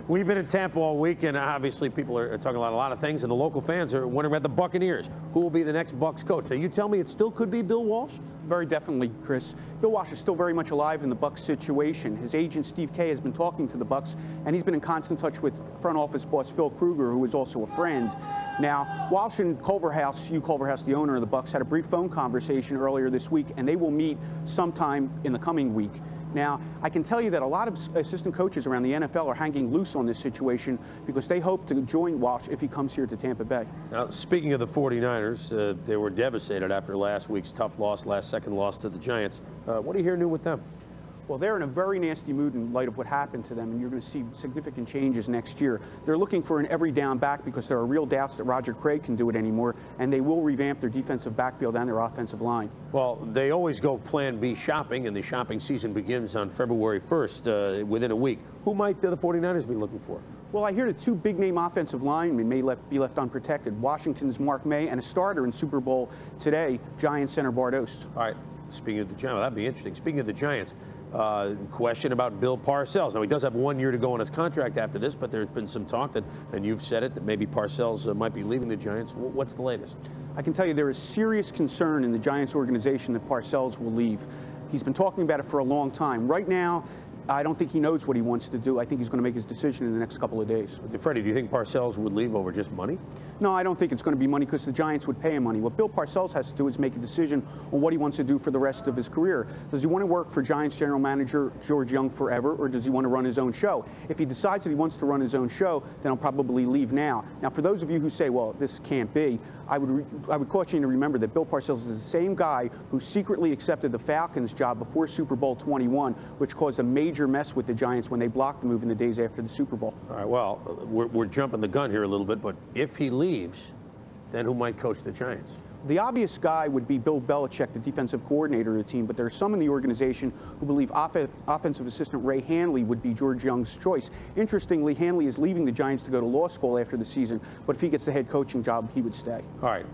We've been in Tampa all week, and obviously people are talking about a lot of things, and the local fans are wondering about the Buccaneers. Who will be the next Bucs coach? Now, you tell me it still could be Bill Walsh? Very definitely, Chris. Bill Walsh is still very much alive in the Bucs situation. His agent, Steve Kay, has been talking to the Bucs, and he's been in constant touch with front office boss Phil Kruger, who is also a friend. Now, Walsh and Culverhouse, Hugh Culverhouse, the owner of the Bucs, had a brief phone conversation earlier this week, and they will meet sometime in the coming week. Now, I can tell you that a lot of assistant coaches around the NFL are hanging loose on this situation because they hope to join Walsh if he comes here to Tampa Bay. Now, speaking of the 49ers, they were devastated after last week's tough loss, second loss to the Giants. What do you hear new with them? Well, they're in a very nasty mood in light of what happened to them, and you're going to see significant changes next year. They're looking for an every down back because there are real doubts that Roger Craig can do it anymore, and they will revamp their defensive backfield and their offensive line. Well, they always go Plan B shopping, and the shopping season begins on February 1st, within a week. Who might the 49ers be looking for? Well, I hear the two big-name offensive linemen may be left unprotected. Washington's Mark May and a starter in Super Bowl today, Giants center Bardos. All right, speaking of the Giants, that'd be interesting. Speaking of the Giants, question about Bill Parcells. Now, he does have 1 year to go on his contract after this, but there's been some talk that, and you've said it, that maybe Parcells might be leaving the Giants. What's the latest? I can tell you there is serious concern in the Giants organization that Parcells will leave. He's been talking about it for a long time. Right now, I don't think he knows what he wants to do. I think he's going to make his decision in the next couple of days. Freddie, do you think Parcells would leave over just money? No, I don't think it's going to be money because the Giants would pay him money. What Bill Parcells has to do is make a decision on what he wants to do for the rest of his career. Does he want to work for Giants general manager George Young forever, or does he want to run his own show? If he decides that he wants to run his own show, then he'll probably leave now. Now, for those of you who say, well, this can't be, I would caution you to remember that Bill Parcells is the same guy who secretly accepted the Falcons job before Super Bowl 21, which caused a major mess with the Giants when they blocked the move in the days after the Super Bowl. All right, well, we're jumping the gun here a little bit, but if he leaves, then who might coach the Giants? The obvious guy would be Bill Belichick, the defensive coordinator of the team, but there are some in the organization who believe offensive assistant Ray Hanley would be George Young's choice. Interestingly, Hanley is leaving the Giants to go to law school after the season, but if he gets the head coaching job, he would stay. All right,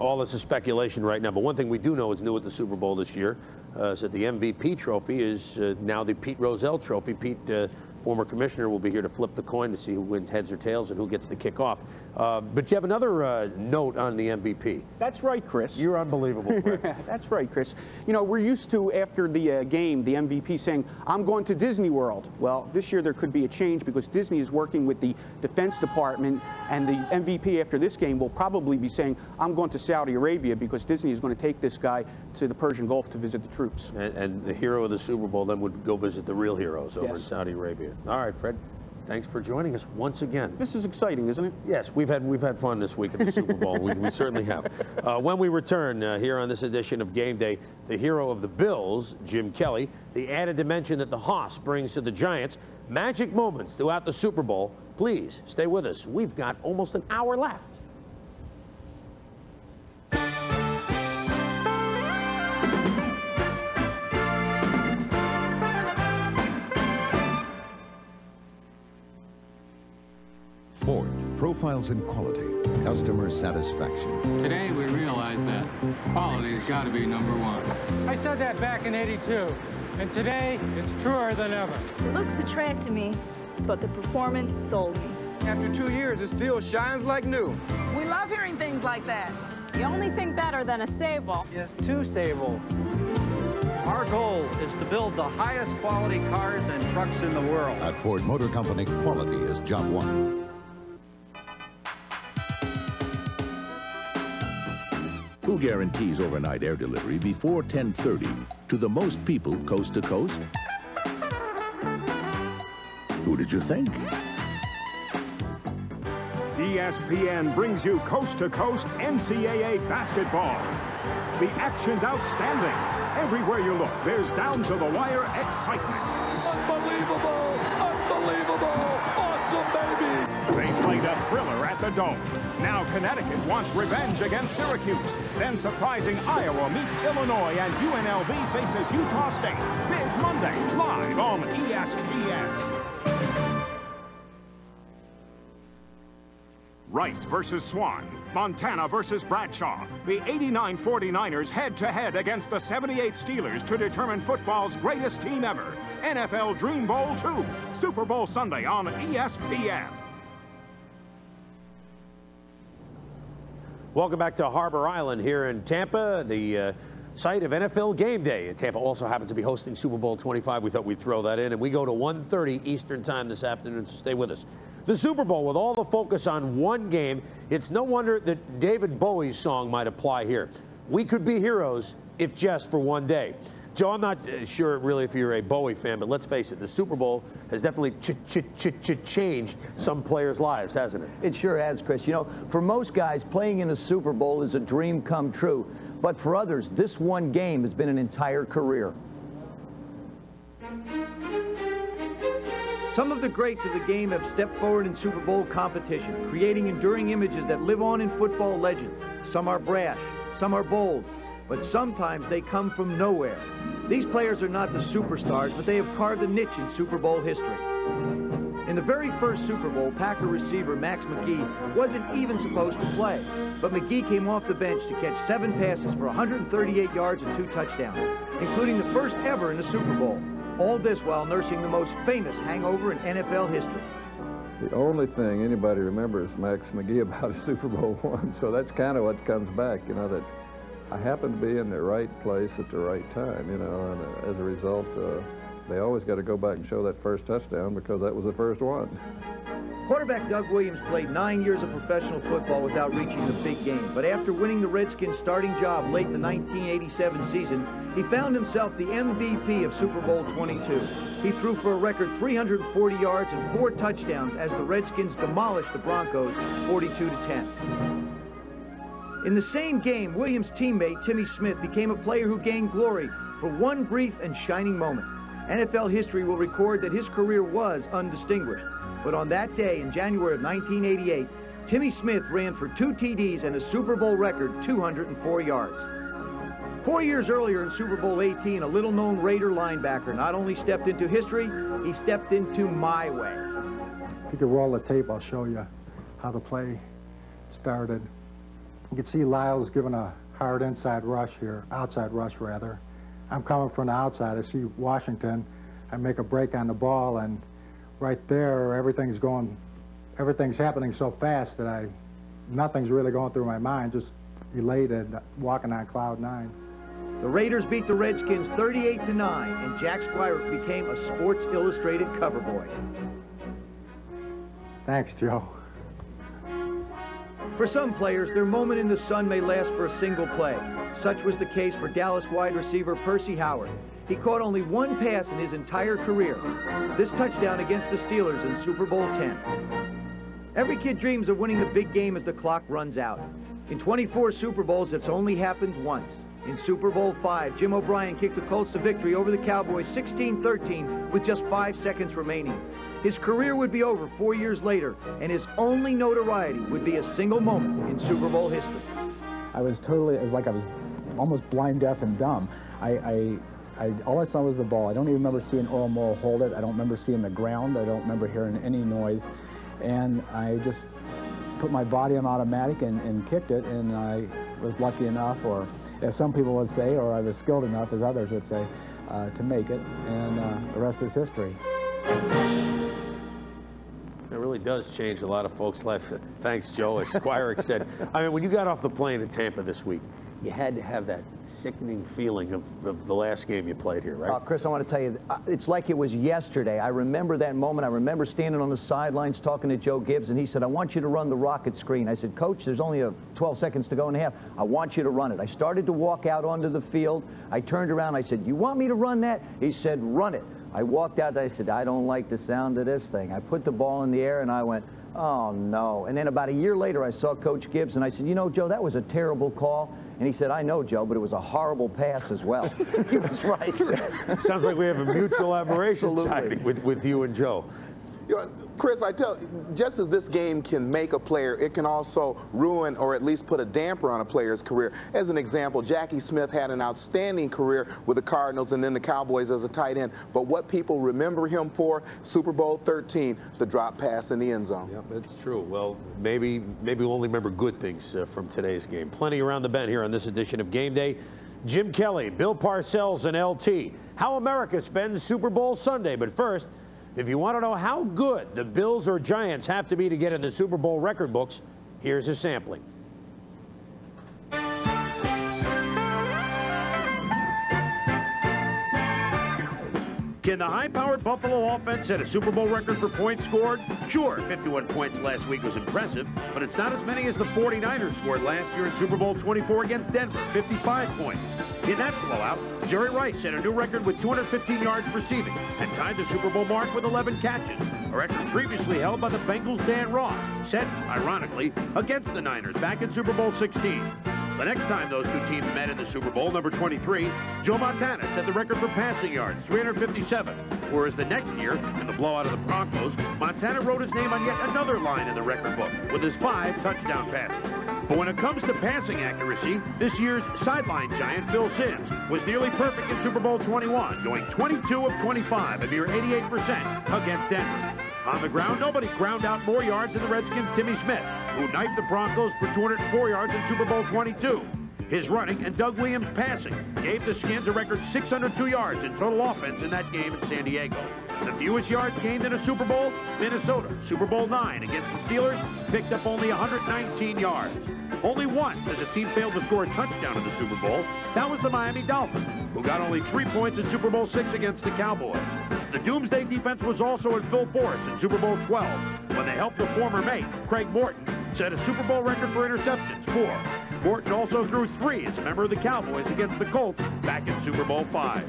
all this is speculation right now, but one thing we do know is new at the Super Bowl this year is that the MVP trophy is now the Pete Rozelle trophy. Pete, former commissioner, will be here to flip the coin to see who wins heads or tails and who gets the kickoff. But you have another note on the MVP. That's right, Chris. You're unbelievable, Fred. That's right, Chris. You know, we're used to, after the game, the MVP saying, I'm going to Disney World. Well, this year there could be a change because Disney is working with the Defense Department, and the MVP after this game will probably be saying, I'm going to Saudi Arabia, because Disney is going to take this guy to the Persian Gulf to visit the troops. And the hero of the Super Bowl then would go visit the real heroes over in Saudi Arabia. All right, Fred. Thanks for joining us once again. This is exciting, isn't it? Yes, we've had fun this week at the Super Bowl. We certainly have. When we return here on this edition of Game Day, the hero of the Bills, Jim Kelly, the added dimension that the Hoss brings to the Giants, magic moments throughout the Super Bowl. Please stay with us. We've got almost an hour left. Ford profiles in quality, customer satisfaction. Today we realize that quality's got to be #1. I said that back in '82, and today it's truer than ever. The looks attracted me, but the performance sold me. After 2 years, it still shines like new. We love hearing things like that. The only thing better than a Sable is 2 Sables. Our goal is to build the highest quality cars and trucks in the world. At Ford Motor Company, quality is job one. Who guarantees overnight air delivery before 10:30 to the most people coast to coast? Who did you think? ESPN brings you coast-to-coast NCAA basketball. The action's outstanding. Everywhere you look, there's down-to-the-wire excitement. Unbelievable! Unbelievable! Awesome, baby! They played a thriller at the Dome. Now Connecticut wants revenge against Syracuse. Then surprising Iowa meets Illinois and UNLV faces Utah State. Big Monday, live on ESPN. Rice versus Swan. Montana versus Bradshaw. The 89 49ers head-to-head against the 78 Steelers to determine football's greatest team ever. NFL Dream Bowl 2. Super Bowl Sunday on ESPN. Welcome back to Harbor Island here in Tampa, the site of NFL Game Day. Tampa also happens to be hosting Super Bowl 25. We thought we'd throw that in, and we go to 1:30 Eastern Time this afternoon, so stay with us. The Super Bowl, with all the focus on one game, it's no wonder that David Bowie's song might apply here. We could be heroes if just for one day. Joe, I'm not sure really if you're a Bowie fan, but let's face it, the Super Bowl has definitely changed some players' lives, hasn't it? It sure has, Chris. You know, for most guys, playing in a Super Bowl is a dream come true. But for others, this one game has been an entire career. Some of the greats of the game have stepped forward in Super Bowl competition, creating enduring images that live on in football legend. Some are brash, some are bold, but sometimes they come from nowhere. These players are not the superstars, but they have carved a niche in Super Bowl history. In the very first Super Bowl, Packer receiver Max McGee wasn't even supposed to play, but McGee came off the bench to catch 7 passes for 138 yards and 2 touchdowns, including the first ever in the Super Bowl. All this while nursing the most famous hangover in NFL history. The only thing anybody remembers Max McGee about a Super Bowl one, so that's kind of what comes back, you know, that I happened to be in the right place at the right time, you know, and as a result, they always got to go back and show that first touchdown because that was the first one. Quarterback Doug Williams played 9 years of professional football without reaching the big game, but after winning the Redskins' starting job late in the 1987 season, he found himself the MVP of Super Bowl 22. He threw for a record 340 yards and 4 touchdowns as the Redskins demolished the Broncos 42-10. In the same game, Williams' teammate Timmy Smith became a player who gained glory for one brief and shining moment. NFL history will record that his career was undistinguished. But on that day, in January of 1988, Timmy Smith ran for 2 TDs and a Super Bowl record 204 yards. 4 years earlier in Super Bowl 18, a little-known Raider linebacker not only stepped into history, he stepped into my way. If you could roll the tape, I'll show you how the play started. You can see Lyle's giving a hard inside rush here, outside rush rather. I'm coming from the outside. I see Washington. I make a break on the ball, and right there, everything's happening so fast that nothing's really going through my mind, just elated, walking on cloud 9. The Raiders beat the Redskins 38-9, and Jack Squire became a Sports Illustrated cover boy. Thanks, Joe. For some players, their moment in the sun may last for a single play. Such was the case for Dallas wide receiver Percy Howard. He caught only 1 pass in his entire career. This touchdown against the Steelers in Super Bowl 10. Every kid dreams of winning the big game as the clock runs out. In 24 Super Bowls, it's only happened once. In Super Bowl 5, Jim O'Brien kicked the Colts to victory over the Cowboys 16-13 with just 5 seconds remaining. His career would be over 4 years later, and his only notoriety would be a single moment in Super Bowl history. It was like I was almost blind, deaf, and dumb. All I saw was the ball. I don't even remember seeing Earl Morrow hold it. I don't remember seeing the ground. I don't remember hearing any noise. And I just put my body on automatic and kicked it, and I was lucky enough, or as some people would say, or I was skilled enough, as others would say, to make it, and the rest is history. It really does change a lot of folks' life. Thanks, Joe. As Squire said, I mean, when you got off the plane in Tampa this week, you had to have that sickening feeling of the last game you played here, right? Chris, I want to tell you, it's like it was yesterday. I remember that moment. I remember standing on the sidelines talking to Joe Gibbs, and he said, I want you to run the rocket screen. I said, Coach, there's only 12 seconds to go and a half. I want you to run it. I started to walk out onto the field. I turned around. I said, you want me to run that? He said, run it. I walked out. I said, I don't like the sound of this thing. I put the ball in the air, and I went, oh, no. And then about a year later, I saw Coach Gibbs, and I said, you know, Joe, that was a terrible call. And he said, I know, Joe, but it was a horrible pass as well. He was right. Sounds like we have a mutual admiration siding with you and Joe. Chris, just as this game can make a player, it can also ruin or at least put a damper on a player's career. As an example, Jackie Smith had an outstanding career with the Cardinals and then the Cowboys as a tight end. But what people remember him for, Super Bowl 13, the drop pass in the end zone. Yep, it's true. Well, maybe we'll only remember good things from today's game. Plenty around the bend here on this edition of Game Day. Jim Kelly, Bill Parcells, and LT. How America spends Super Bowl Sunday. But first, if you want to know how good the Bills or Giants have to be to get in the Super Bowl record books, here's a sampling. Can the high-powered Buffalo offense set a Super Bowl record for points scored? Sure, 51 points last week was impressive, but it's not as many as the 49ers scored last year in Super Bowl 24 against Denver, 55 points. In that blowout, Jerry Rice set a new record with 215 yards receiving and tied the Super Bowl mark with 11 catches, a record previously held by the Bengals' Dan Ross, set, ironically, against the Niners back in Super Bowl 16. The next time those two teams met in the Super Bowl, number 23, Joe Montana set the record for passing yards, 357. Whereas the next year, in the blowout of the Broncos, Montana wrote his name on yet another line in the record book with his 5 touchdown passes. But when it comes to passing accuracy, this year's sideline giant, Phil Simms, was nearly perfect in Super Bowl 21, going 22 of 25, a mere 88% against Denver. On the ground, nobody ground out more yards than the Redskins' Timmy Smith, who knifed the Broncos for 204 yards in Super Bowl 22. His running and Doug Williams' passing gave the Skins a record 602 yards in total offense in that game in San Diego. The fewest yards gained in a Super Bowl, Minnesota, Super Bowl 9 against the Steelers, picked up only 119 yards. Only once has a team failed to score a touchdown in the Super Bowl. That was the Miami Dolphins, who got only 3 points in Super Bowl 6 against the Cowboys. The Doomsday defense was also in full force in Super Bowl 12, when they helped the former mate, Craig Morton, set a Super Bowl record for interceptions, 4. Morton also threw 3 as a member of the Cowboys against the Colts back in Super Bowl 5.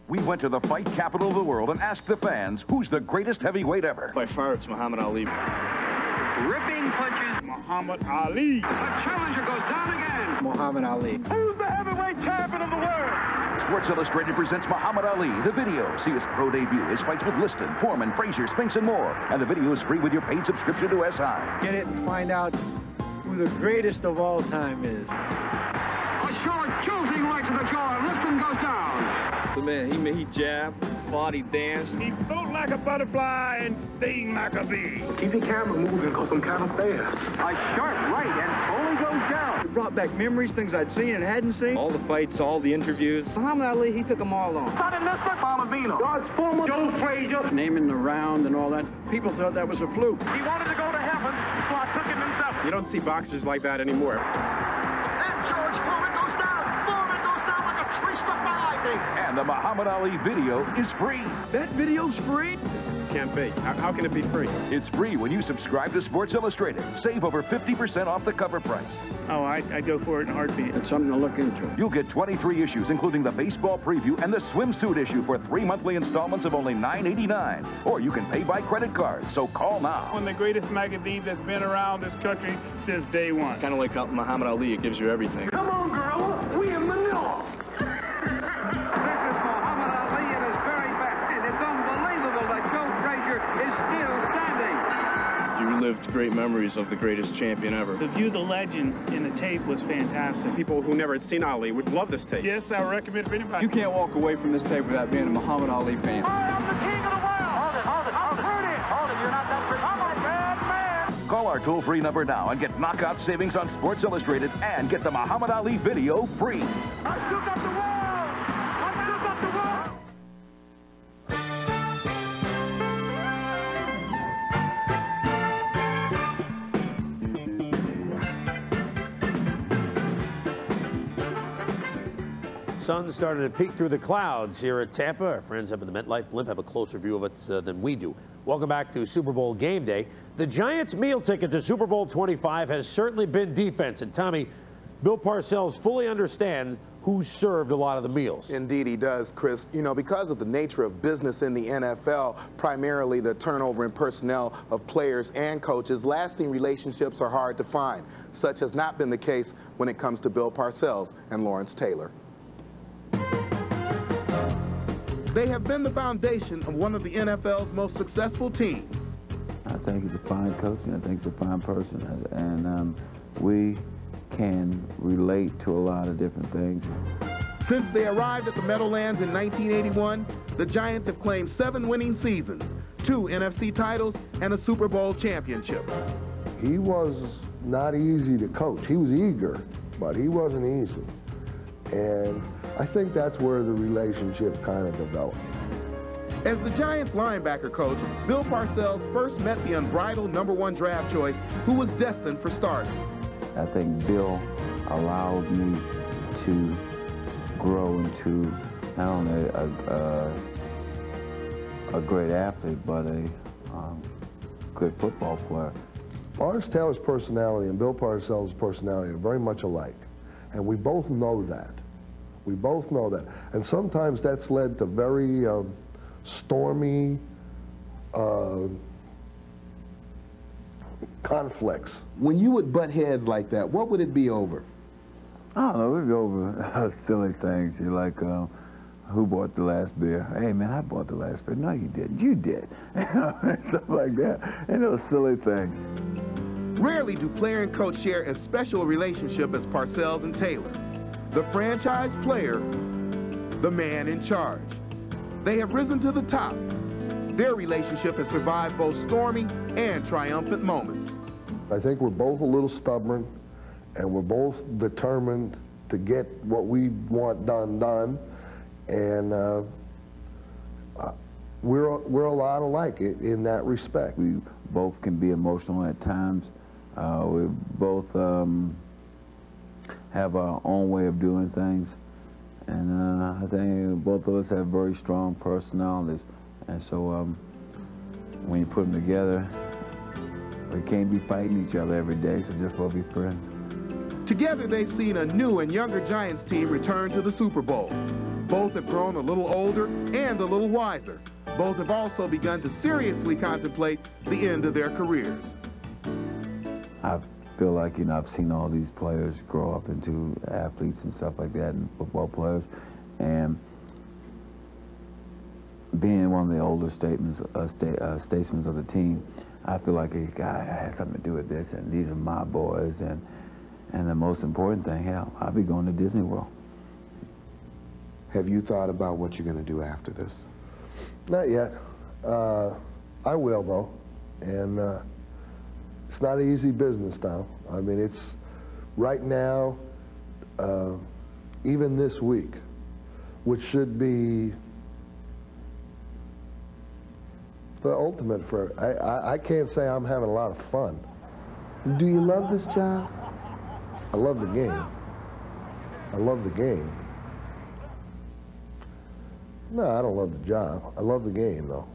We went to the fight capital of the world and asked the fans, who's the greatest heavyweight ever? By far, it's Muhammad Ali. Ripping punches, Muhammad Ali. The challenger goes down again. Muhammad Ali. Who's the heavyweight champion of the world? Sports Illustrated presents Muhammad Ali, the video. See his pro debut, his fights with Liston, Foreman, Frazier, Spinks, and more. And the video is free with your paid subscription to SI. Get it and find out who the greatest of all time is. A short, jolting right to the jaw, and Liston goes down. The man, he jabbed, fought, he danced. He float like a butterfly and sting like a bee. Keep the camera moving because I'm kind of fast. A sharp right and fully goes down. It brought back memories, things I'd seen and hadn't seen. All the fights, all the interviews. Muhammad Ali, he took them all on. Sonny Liston, Bonavino, God's former Joe Frazier. Naming the round and all that, people thought that was a fluke. He wanted to go to heaven, so I took him himself. You don't see boxers like that anymore. And George Foreman goes down. Foreman goes down like a tree struck by lightning. And the Muhammad Ali video is free. That video's free? Can't be. How can it be free? It's free when you subscribe to Sports Illustrated. Save over 50% off the cover price. Oh, I'd go for it in a heartbeat. It's something to look into. You'll get 23 issues, including the baseball preview and the swimsuit issue for 3 monthly installments of only $9.89. Or you can pay by credit card, so call now. One of the greatest magazines that's been around this country since day one. Kind of like Muhammad Ali, it gives you everything. Come on, girl. We in Manila. You relived great memories of the greatest champion ever. To view the legend in the tape was fantastic. People who never had seen Ali would love this tape. Yes, I recommend it for anybody. You can't walk away from this tape without being a Muhammad Ali fan. I'm the king of the world! Hold it, you're not that pretty. I'm a bad man! Call our toll-free number now and get knockout savings on Sports Illustrated and get the Muhammad Ali video free. I shook up the world! I shook up the world! Sun starting to peek through the clouds here at Tampa. Our friends up in the MetLife blimp have a closer view of it than we do. Welcome back to Super Bowl Game Day. The Giants' meal ticket to Super Bowl 25 has certainly been defense. And Tommy, Bill Parcells fully understands who served a lot of the meals. Indeed he does, Chris. You know, because of the nature of business in the NFL, primarily the turnover in personnel of players and coaches, lasting relationships are hard to find. Such has not been the case when it comes to Bill Parcells and Lawrence Taylor. They have been the foundation of one of the NFL's most successful teams. I think he's a fine coach, and I think he's a fine person, and we can relate to a lot of different things. Since they arrived at the Meadowlands in 1981, the Giants have claimed 7 winning seasons, 2 NFC titles, and a Super Bowl championship. He was not easy to coach. He was eager, but he wasn't easy. And I think that's where the relationship kind of developed. As the Giants linebacker coach, Bill Parcells first met the unbridled #1 draft choice who was destined for stardom. I think Bill allowed me to grow into not only a great athlete, but a good football player. Lawrence Taylor's personality and Bill Parcells' personality are very much alike, and we both know that. We both know that. And sometimes that's led to very stormy conflicts. When you would butt heads like that, what would it be over? I don't know, we'd go over silly things. You're like, who bought the last beer? Hey, man, I bought the last beer. No, you didn't. You did. Stuff like that. And those silly things. Rarely do player and coach share as special a relationship as Parcells and Taylor. The franchise player, the man in charge. They have risen to the top. Their relationship has survived both stormy and triumphant moments. I think we're both a little stubborn, and we're both determined to get what we want done, and we're a lot alike in that respect. We both can be emotional at times. We both have our own way of doing things, and I think both of us have very strong personalities, and so when you put them together, we can't be fighting each other every day, so just want to be friends. Together, they've seen a new and younger Giants team return to the Super Bowl. Both have grown a little older and a little wiser. Both have also begun to seriously contemplate the end of their careers. I feel like, you know, I've seen all these players grow up into athletes and stuff like that, and football players, and being one of the older statesmen of the team, I feel like a guy has something to do with this, and these are my boys, and the most important thing, hell, I'll be going to Disney World. Have you thought about what you're going to do after this? Not yet. I will, though, and it's not an easy business now. I mean, it's right now, even this week, which should be the ultimate for, I can't say I'm having a lot of fun. Do you love this job? I love the game. I love the game. No, I don't love the job. I love the game, though.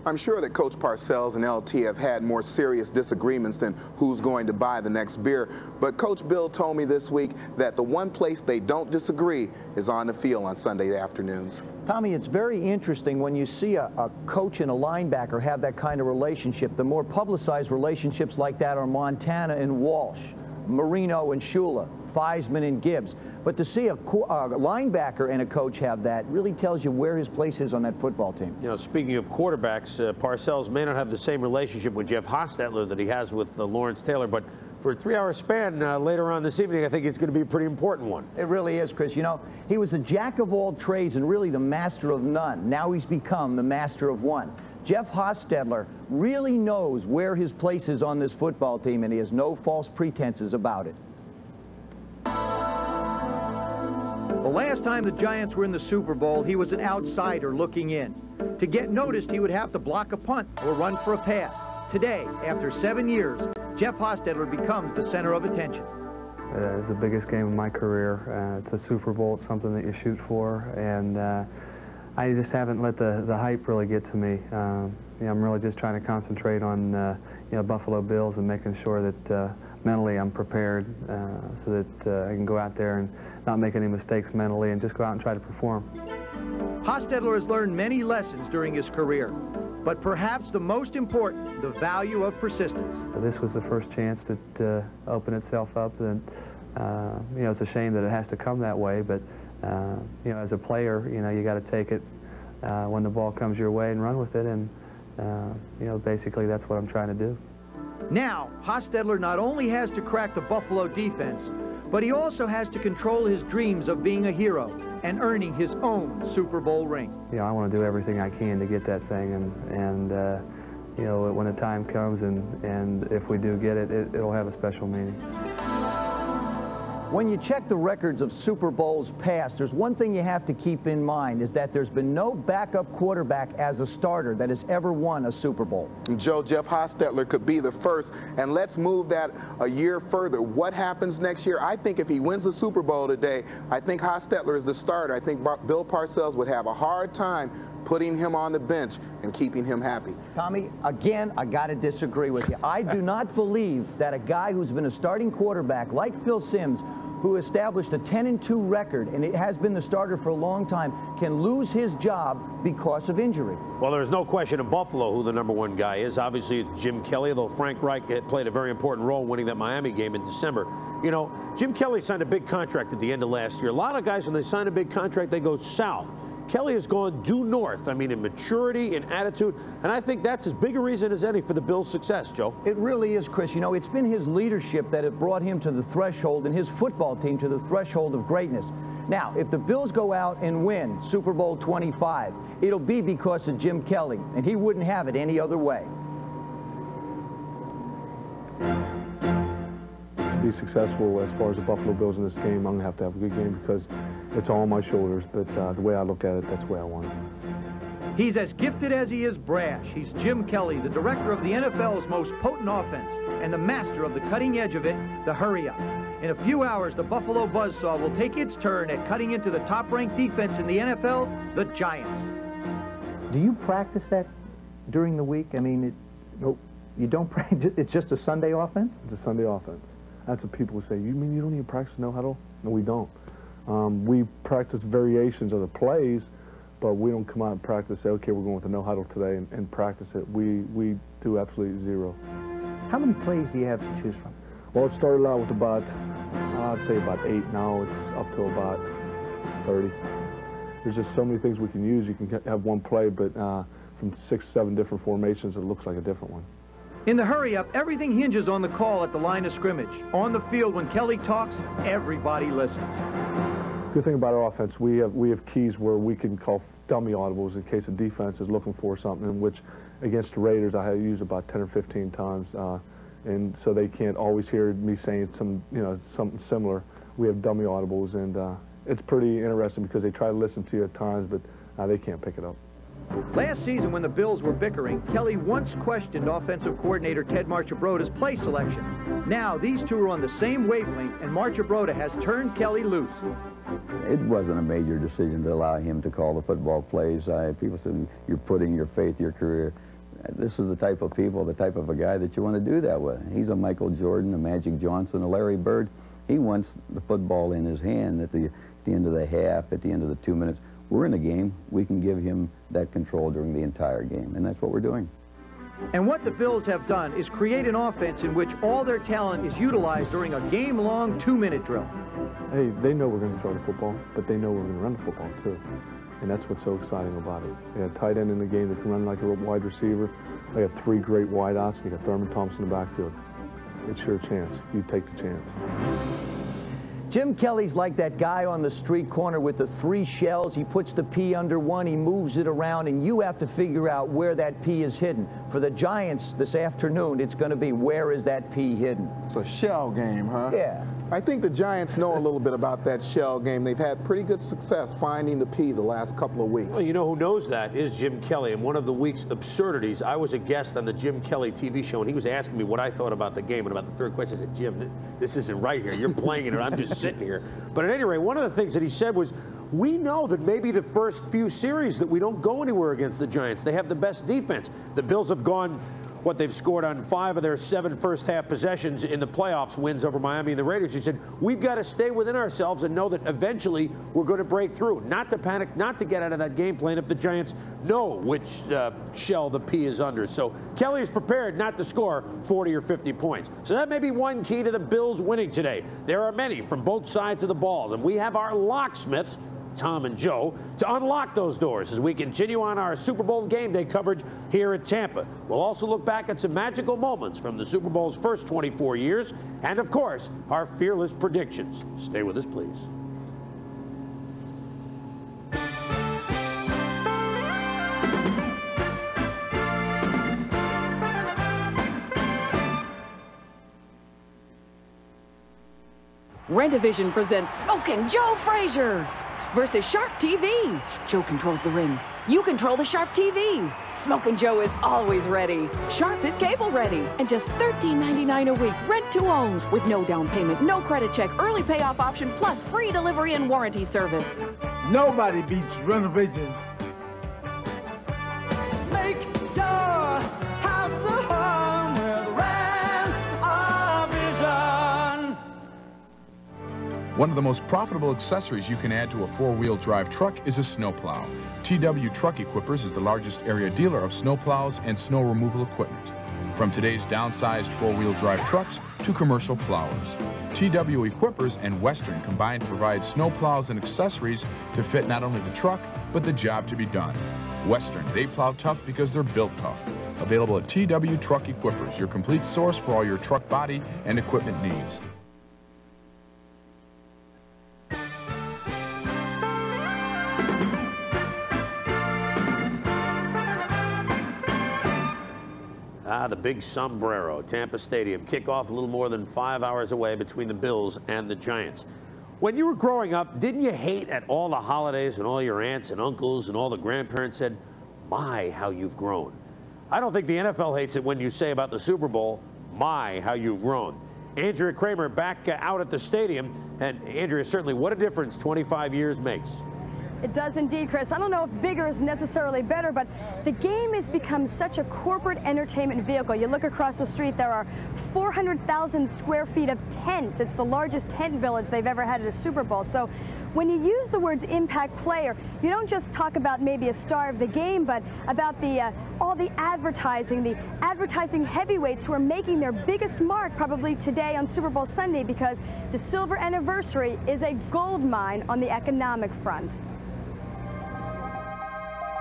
I'm sure that Coach Parcells and LT have had more serious disagreements than who's going to buy the next beer. But Coach Bill told me this week that the one place they don't disagree is on the field on Sunday afternoons. Tommy, it's very interesting when you see a coach and a linebacker have that kind of relationship. The more publicized relationships like that are Montana and Walsh, Marino and Shula, Theismann and Gibbs. But to see a linebacker and a coach have that really tells you where his place is on that football team. You know, speaking of quarterbacks, Parcells may not have the same relationship with Jeff Hostetler that he has with Lawrence Taylor, but for a 3-hour span later on this evening, I think it's going to be a pretty important one. It really is, Chris. You know, he was a jack of all trades and really the master of none. Now he's become the master of one. Jeff Hostetler really knows where his place is on this football team, and he has no false pretenses about it. The last time the Giants were in the Super Bowl, he was an outsider looking in. To get noticed, he would have to block a punt or run for a pass. Today, after 7 years, Jeff Hostetler becomes the center of attention. It's the biggest game of my career. It's a Super Bowl. It's something that you shoot for, and I just haven't let the hype really get to me. You know, I'm really just trying to concentrate on you know, Buffalo Bills and making sure that mentally I'm prepared so that I can go out there and not make any mistakes mentally and just go out and try to perform. Hostetler has learned many lessons during his career, but perhaps the most important, the value of persistence. This was the first chance that opened itself up, and you know, it's a shame that it has to come that way, but you know, as a player, you know, you got to take it when the ball comes your way and run with it, and you know, basically that's what I'm trying to do. Now, Hostetler not only has to crack the Buffalo defense, but he also has to control his dreams of being a hero and earning his own Super Bowl ring. You know, I want to do everything I can to get that thing, and you know, when the time comes, and if we do get it, it'll have a special meaning. When you check the records of Super Bowls past, there's one thing you have to keep in mind, is that there's been no backup quarterback as a starter that has ever won a Super Bowl. Joe, Jeff Hostetler could be the first, and let's move that a year further. What happens next year? I think if he wins the Super Bowl today, I think Hostetler is the starter. I think Bill Parcells would have a hard time putting him on the bench and keeping him happy. Tommy, again, I got to disagree with you. I do not believe that a guy who's been a starting quarterback like Phil Simms, who established a 10-2 record, and it has been the starter for a long time, can lose his job because of injury. Well, there's no question in Buffalo who the #1 guy is. Obviously, it's Jim Kelly, though Frank Reich had played a very important role winning that Miami game in December. You know, Jim Kelly signed a big contract at the end of last year. A lot of guys, when they sign a big contract, they go south. Kelly has gone due north, I mean, in maturity, in attitude, and I think that's as big a reason as any for the Bills' success, Joe. It really is, Chris. You know, it's been his leadership that have brought him to the threshold, and his football team to the threshold of greatness. Now, if the Bills go out and win Super Bowl 25, it'll be because of Jim Kelly, and he wouldn't have it any other way. To be successful as far as the Buffalo Bills in this game, I'm going to have a good game because it's all on my shoulders, but the way I look at it, that's the way I want it. He's as gifted as he is brash. He's Jim Kelly, the director of the NFL's most potent offense and the master of the cutting edge of it, the hurry-up. In a few hours, the Buffalo Buzzsaw will take its turn at cutting into the top-ranked defense in the NFL, the Giants. Do you practice that during the week? I mean, nope. You don't practice? It's just a Sunday offense? It's a Sunday offense. That's what people say. You mean you don't even practice no huddle? No, we don't. We practice variations of the plays, but we don't come out and practice, say, okay, we're going with the no huddle today and practice it. We do absolutely zero. How many plays do you have to choose from? Well, it started out with about, I'd say about 8. Now it's up to about 30. There's just so many things we can use. You can have one play, but from 6, 7 different formations, it looks like a different one. In the hurry-up, everything hinges on the call at the line of scrimmage. On the field, when Kelly talks, everybody listens. Good thing about our offense, we have keys where we can call dummy audibles in case the defense is looking for something, in which against the Raiders I had to use about 10 or 15 times, and so they can't always hear me saying something similar. We have dummy audibles, and it's pretty interesting because they try to listen to you at times, but they can't pick it up. Last season, when the Bills were bickering, Kelly once questioned offensive coordinator Ted Marchibroda's play selection. Now, these two are on the same wavelength, and Marchibroda has turned Kelly loose. It wasn't a major decision to allow him to call the football plays. People said, you're putting your faith, your career. This is the type of people, the type of a guy that you want to do that with. He's a Michael Jordan, a Magic Johnson, a Larry Bird. He wants the football in his hand at the end of the half, at the end of the 2 minutes. We're in a game. We can give him that control during the entire game, and that's what we're doing. And what the Bills have done is create an offense in which all their talent is utilized during a game-long 2-minute drill. Hey, they know we're going to throw the football, but they know we're going to run the football too. And that's what's so exciting about it. They got a tight end in the game that can run like a wide receiver. They got 3 great wideouts. You got Thurman Thompson in the backfield. It's your chance. You take the chance. Jim Kelly's like that guy on the street corner with the 3 shells. He puts the pea under one, he moves it around, and you have to figure out where that pea is hidden. For the Giants this afternoon, it's going to be, where is that pea hidden? It's a shell game, huh? Yeah. I think the Giants know a little bit about that shell game. They've had pretty good success finding the pea the last couple of weeks. Well, you know who knows that is Jim Kelly. And one of the week's absurdities, I was a guest on the Jim Kelly TV show, and he was asking me what I thought about the game. And about the third question, I said, Jim, this isn't right here. You're playing it, and I'm just sitting here. But at any rate, one of the things that he said was, we know that maybe the first few series that we don't go anywhere against the Giants. They have the best defense. The Bills have gone, they've scored on 5 of their 7 first-half possessions in the playoffs, wins over Miami and the Raiders. He said, we've got to stay within ourselves and know that eventually we're going to break through. Not to panic, not to get out of that game plan if the Giants know which shell the pea is under. So Kelly is prepared not to score 40 or 50 points. So that may be one key to the Bills winning today. There are many from both sides of the ball, and we have our locksmiths Tom and Joe, to unlock those doors as we continue on our Super Bowl game day coverage here at Tampa. We'll also look back at some magical moments from the Super Bowl's first 24 years, and of course, our fearless predictions. Stay with us, please. Rent-A-Vision presents Smokin' Joe Frazier versus Sharp TV. Joe controls the ring. You control the Sharp TV. Smokin' Joe is always ready. Sharp is cable ready. And just $13.99 a week, rent to own. With no down payment, no credit check, early payoff option, plus free delivery and warranty service. Nobody beats Rent-A-Vision. Make your house a home with Rent-A-Vision. One of the most profitable accessories you can add to a four-wheel drive truck is a snowplow. TW Truck Equippers is the largest area dealer of snowplows and snow removal equipment. From today's downsized four-wheel drive trucks to commercial plowers. TW Equippers and Western combined to provide snowplows and accessories to fit not only the truck, but the job to be done. Western, they plow tough because they're built tough. Available at TW Truck Equippers, your complete source for all your truck body and equipment needs. The big sombrero, Tampa Stadium. Kickoff a little more than 5 hours away between the Bills and the Giants. When you were growing up, didn't you hate at all the holidays and all your aunts and uncles and all the grandparents said, my, how you've grown? I don't think the NFL hates it when you say about the Super Bowl, my, how you've grown. Andrea Kramer back out at the stadium. And Andrea, certainly what a difference 25 years makes. It does indeed, Chris. I don't know if bigger is necessarily better, but the game has become such a corporate entertainment vehicle. You look across the street, there are 400,000 square feet of tents. It's the largest tent village they've ever had at a Super Bowl. So when you use the words impact player, you don't just talk about maybe a star of the game, but about all the advertising heavyweights who are making their biggest mark probably today on Super Bowl Sunday, because the silver anniversary is a gold mine on the economic front.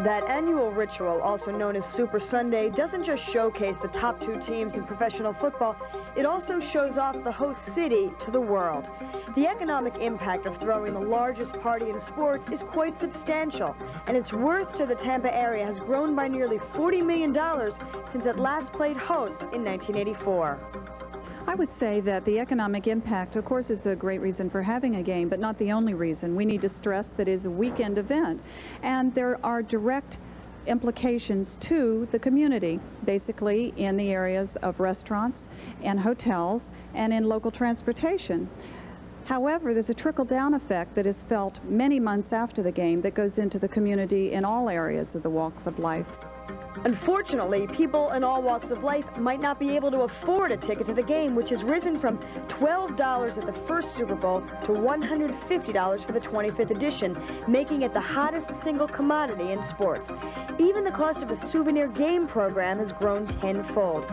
That annual ritual, also known as Super Sunday, doesn't just showcase the top two teams in professional football, it also shows off the host city to the world. The economic impact of throwing the largest party in sports is quite substantial, and its worth to the Tampa area has grown by nearly $40 million since it last played host in 1984. I would say that the economic impact, of course, is a great reason for having a game, but not the only reason. We need to stress that it is a weekend event, and there are direct implications to the community, basically in the areas of restaurants and hotels and in local transportation. However, there's a trickle-down effect that is felt many months after the game that goes into the community in all areas of the walks of life. Unfortunately, people in all walks of life might not be able to afford a ticket to the game, which has risen from $12 at the first Super Bowl to $150 for the 25th edition, making it the hottest single commodity in sports. Even the cost of a souvenir game program has grown tenfold.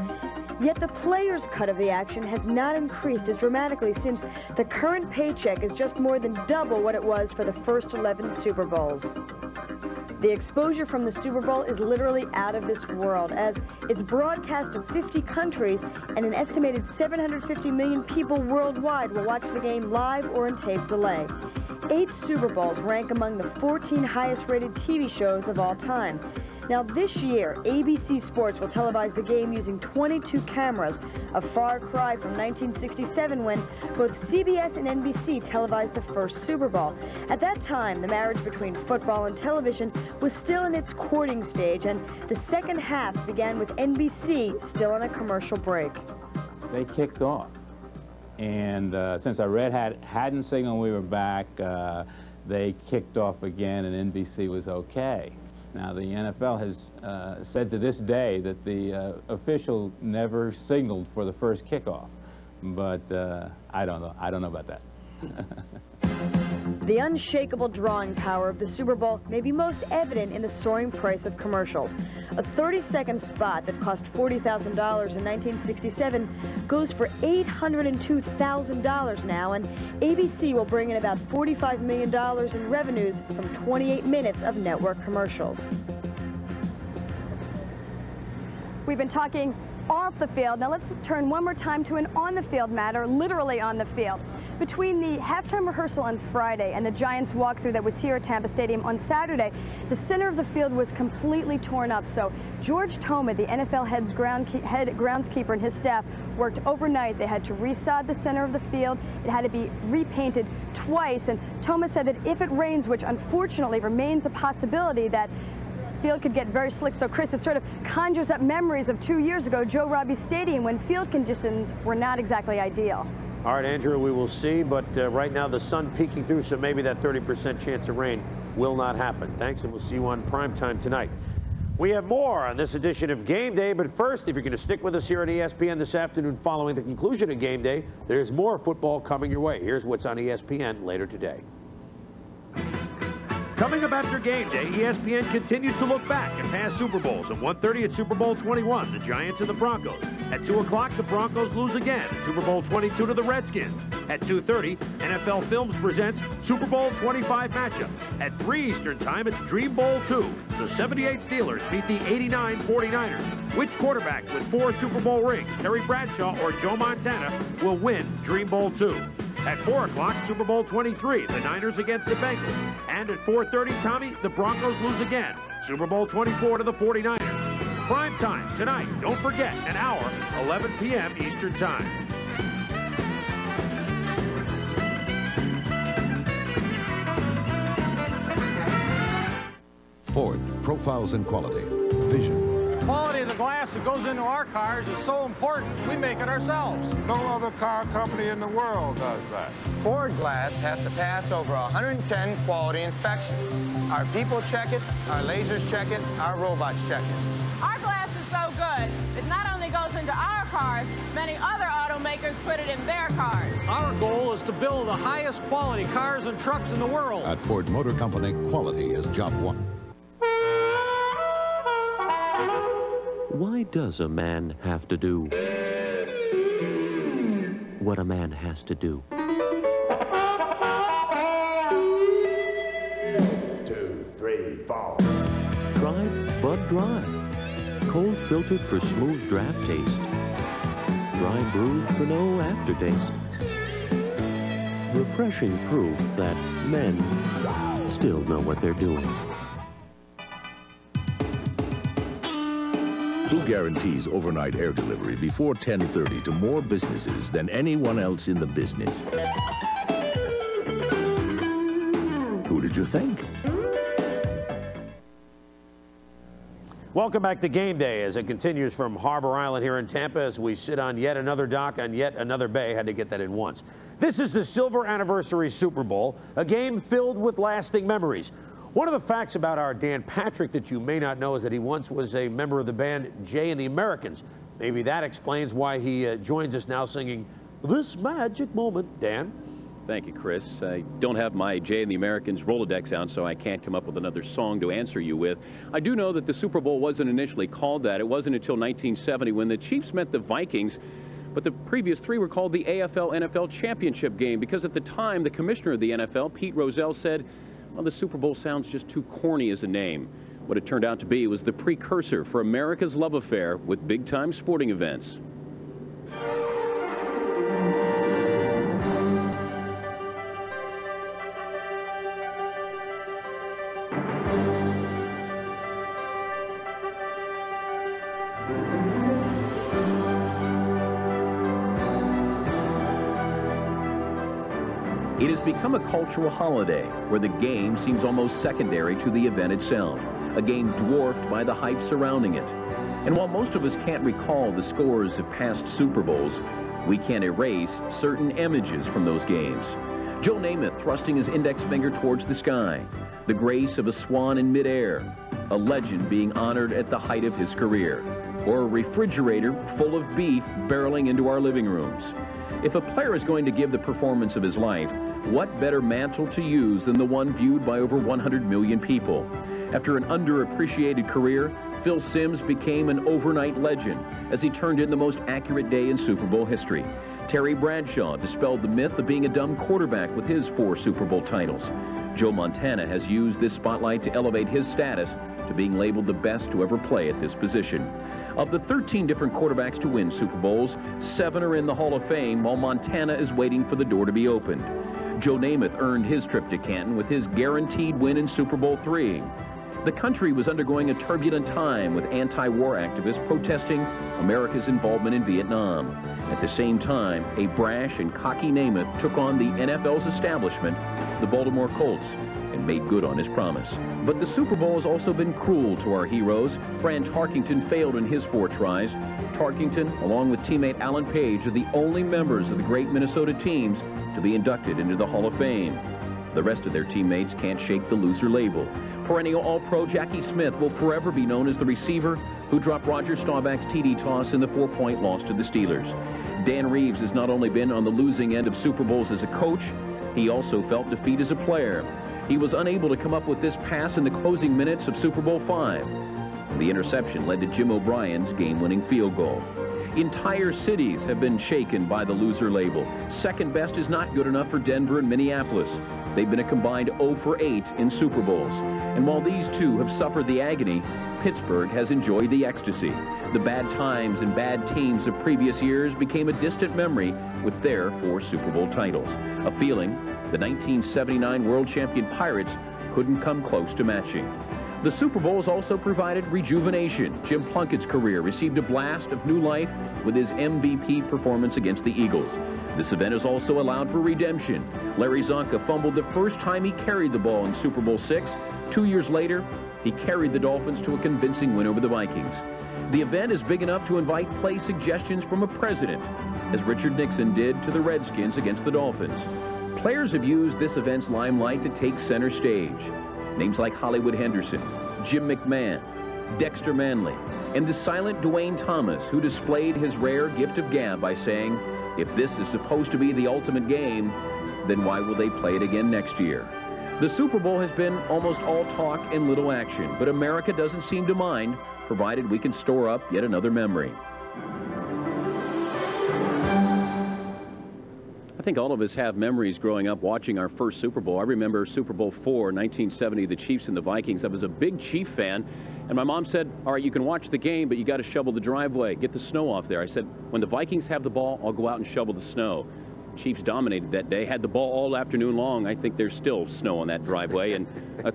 Yet the players' cut of the action has not increased as dramatically, since the current paycheck is just more than double what it was for the first 11 Super Bowls. The exposure from the Super Bowl is literally out of this world, as it's broadcast to 50 countries, and an estimated 750 million people worldwide will watch the game live or in tape delay. 8 Super Bowls rank among the 14 highest-rated TV shows of all time. Now, this year, ABC Sports will televise the game using 22 cameras, a far cry from 1967 when both CBS and NBC televised the first Super Bowl. At that time, the marriage between football and television was still in its courting stage, and the second half began with NBC still on a commercial break. They kicked off, and since our Red Hat hadn't signaled we were back, they kicked off again, and NBC was okay. Now, the NFL has said to this day that the official never signaled for the first kickoff, but I don't know. I don't know about that. The unshakable drawing power of the Super Bowl may be most evident in the soaring price of commercials. A 30-second spot that cost $40,000 in 1967 goes for $802,000 now, and ABC will bring in about $45 million in revenues from 28 minutes of network commercials. We've been talking off the field. Now let's turn one more time to an on-the-field matter, literally on the field. Between the halftime rehearsal on Friday and the Giants walkthrough that was here at Tampa Stadium on Saturday, the center of the field was completely torn up. So George Toma, the NFL head groundskeeper, and his staff worked overnight. They had to resod the center of the field. It had to be repainted twice. And Toma said that if it rains, which unfortunately remains a possibility, that field could get very slick. So Chris, it sort of conjures up memories of 2 years ago, Joe Robbie Stadium, when field conditions were not exactly ideal. All right, Andrew, we will see, but right now the sun peeking through, so maybe that 30% chance of rain will not happen. Thanks, and we'll see you on primetime tonight. We have more on this edition of Game Day, but first, if you're going to stick with us here at ESPN this afternoon following the conclusion of Game Day, there's more football coming your way. Here's what's on ESPN later today. Coming up after Game Day, ESPN continues to look back at past Super Bowls. At 1:30 at Super Bowl 21, the Giants and the Broncos. At 2 o'clock, the Broncos lose again at Super Bowl 22 to the Redskins. At 2:30, NFL Films presents Super Bowl 25 matchup. At 3 Eastern Time, it's Dream Bowl 2. The 78 Steelers beat the 89 49ers. Which quarterback with 4 Super Bowl rings, Terry Bradshaw or Joe Montana, will win Dream Bowl 2? At 4 o'clock, Super Bowl 23, the Niners against the Bengals. And at 4:30, Tommy, the Broncos lose again. Super Bowl 24 to the 49ers. Prime time tonight. Don't forget, an hour, 11 p.m. Eastern Time. Ford profiles in quality, vision. The quality of the glass that goes into our cars is so important, we make it ourselves. No other car company in the world does that. Ford glass has to pass over 110 quality inspections. Our people check it, our lasers check it, our robots check it. Our glass is so good, it not only goes into our cars, many other automakers put it in their cars. Our goal is to build the highest quality cars and trucks in the world. At Ford Motor Company, quality is job one. Why does a man have to do what a man has to do? 2, 3, 4. Try Bud Dry. Cold filtered for smooth draft taste. Dry brewed for no aftertaste. Refreshing proof that men still know what they're doing. Who guarantees overnight air delivery before 10:30 to more businesses than anyone else in the business? Who did you think? Welcome back to Game Day as it continues from Harbor Island here in Tampa as we sit on yet another dock on yet another bay. Had to get that in once. This is the Silver Anniversary Super Bowl, a game filled with lasting memories. One of the facts about our Dan Patrick that you may not know is that he once was a member of the band Jay and the Americans. Maybe that explains why he joins us now singing This Magic Moment. Dan? Thank you, Chris. I don't have my Jay and the Americans Rolodex out, so I can't come up with another song to answer you with. I do know that the Super Bowl wasn't initially called that. It wasn't until 1970 when the Chiefs met the Vikings, but the previous 3 were called the AFL-NFL Championship game because at the time, the commissioner of the NFL, Pete Rozelle, said, well, the Super Bowl sounds just too corny as a name. What it turned out to be was the precursor for America's love affair with big-time sporting events. It has become a cultural holiday where the game seems almost secondary to the event itself, a game dwarfed by the hype surrounding it. And while most of us can't recall the scores of past Super Bowls, we can erase certain images from those games. Joe Namath thrusting his index finger towards the sky, the grace of a swan in midair, a legend being honored at the height of his career, or a refrigerator full of beef barreling into our living rooms. If a player is going to give the performance of his life, what better mantle to use than the one viewed by over 100 million people? After an underappreciated career, Phil Simms became an overnight legend as he turned in the most accurate day in Super Bowl history. Terry Bradshaw dispelled the myth of being a dumb quarterback with his 4 Super Bowl titles. Joe Montana has used this spotlight to elevate his status to being labeled the best to ever play at this position. Of the 13 different quarterbacks to win Super Bowls, 7 are in the Hall of Fame, while Montana is waiting for the door to be opened. Joe Namath earned his trip to Canton with his guaranteed win in Super Bowl III. The country was undergoing a turbulent time with anti-war activists protesting America's involvement in Vietnam. At the same time, a brash and cocky Namath took on the NFL's establishment, the Baltimore Colts, and made good on his promise. But the Super Bowl has also been cruel to our heroes. Fran Tarkington failed in his 4 tries. Tarkington, along with teammate Alan Page, are the only members of the great Minnesota teams to be inducted into the Hall of Fame. The rest of their teammates can't shake the loser label. Perennial All-Pro Jackie Smith will forever be known as the receiver who dropped Roger Staubach's TD toss in the 4-point loss to the Steelers. Dan Reeves has not only been on the losing end of Super Bowls as a coach, he also felt defeat as a player. He was unable to come up with this pass in the closing minutes of Super Bowl V. The interception led to Jim O'Brien's game-winning field goal. Entire cities have been shaken by the loser label. Second best is not good enough for Denver and Minneapolis. They've been a combined 0 for 8 in Super Bowls. And while these two have suffered the agony, Pittsburgh has enjoyed the ecstasy. The bad times and bad teams of previous years became a distant memory with their 4 Super Bowl titles. A feeling the 1979 world champion Pirates couldn't come close to matching. The Super Bowl has also provided rejuvenation. Jim Plunkett's career received a blast of new life with his MVP performance against the Eagles. This event has also allowed for redemption. Larry Zonka fumbled the first time he carried the ball in Super Bowl VI. 2 years later, he carried the Dolphins to a convincing win over the Vikings. The event is big enough to invite play suggestions from a president, as Richard Nixon did to the Redskins against the Dolphins. Players have used this event's limelight to take center stage. Names like Hollywood Henderson, Jim McMahon, Dexter Manley, and the silent Dwayne Thomas, who displayed his rare gift of gab by saying, if this is supposed to be the ultimate game, then why will they play it again next year? The Super Bowl has been almost all talk and little action, but America doesn't seem to mind, provided we can store up yet another memory. I think all of us have memories growing up watching our first Super Bowl. I remember Super Bowl IV, 1970, the Chiefs and the Vikings. I was a big Chief fan, and my mom said, all right, you can watch the game, but you got to shovel the driveway, get the snow off there. I said, when the Vikings have the ball, I'll go out and shovel the snow. Chiefs dominated that day, had the ball all afternoon long. I think there's still snow on that driveway. And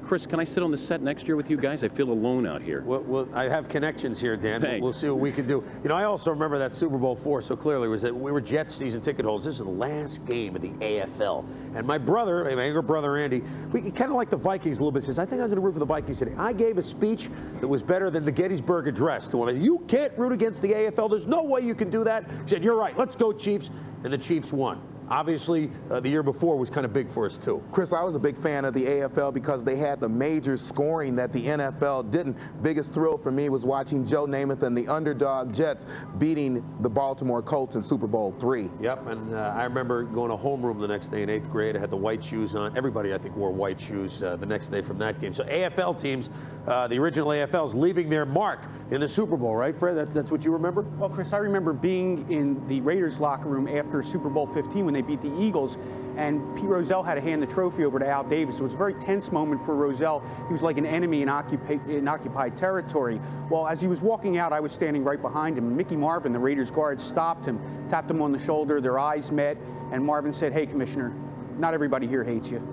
Chris, can I sit on the set next year with you guys? I feel alone out here. Well, I have connections here, Dan. Thanks. We'll see what we can do. You know, I also remember that Super Bowl IV so clearly. Was that we were Jets season ticket holders. This is the last game of the AFL. And my brother, my younger brother Andy, we kind of like the Vikings a little bit, says, I think I'm going to root for the Vikings today. I gave a speech that was better than the Gettysburg Address to him. I said, you can't root against the AFL. There's no way you can do that. He said, you're right. Let's go, Chiefs. And the Chiefs won. Obviously, the year before was kind of big for us, too. Chris, I was a big fan of the AFL because they had the major scoring that the NFL didn't. Biggest thrill for me was watching Joe Namath and the underdog Jets beating the Baltimore Colts in Super Bowl III. Yep, and I remember going to homeroom the next day in 8th grade. I had the white shoes on. Everybody, I think, wore white shoes the next day from that game. So AFL teams, the original AFLs, leaving their mark in the Super Bowl, right, Fred? That's what you remember? Well, Chris, I remember being in the Raiders locker room after Super Bowl 15 when they beat the Eagles, and Pete Rozelle had to hand the trophy over to Al Davis. It was a very tense moment for Rozelle. He was like an enemy in occupied territory. Well, as he was walking out, I was standing right behind him. Mickey Marvin, the Raiders guard, stopped him, tapped him on the shoulder. Their eyes met, and Marvin said, hey, Commissioner, not everybody here hates you.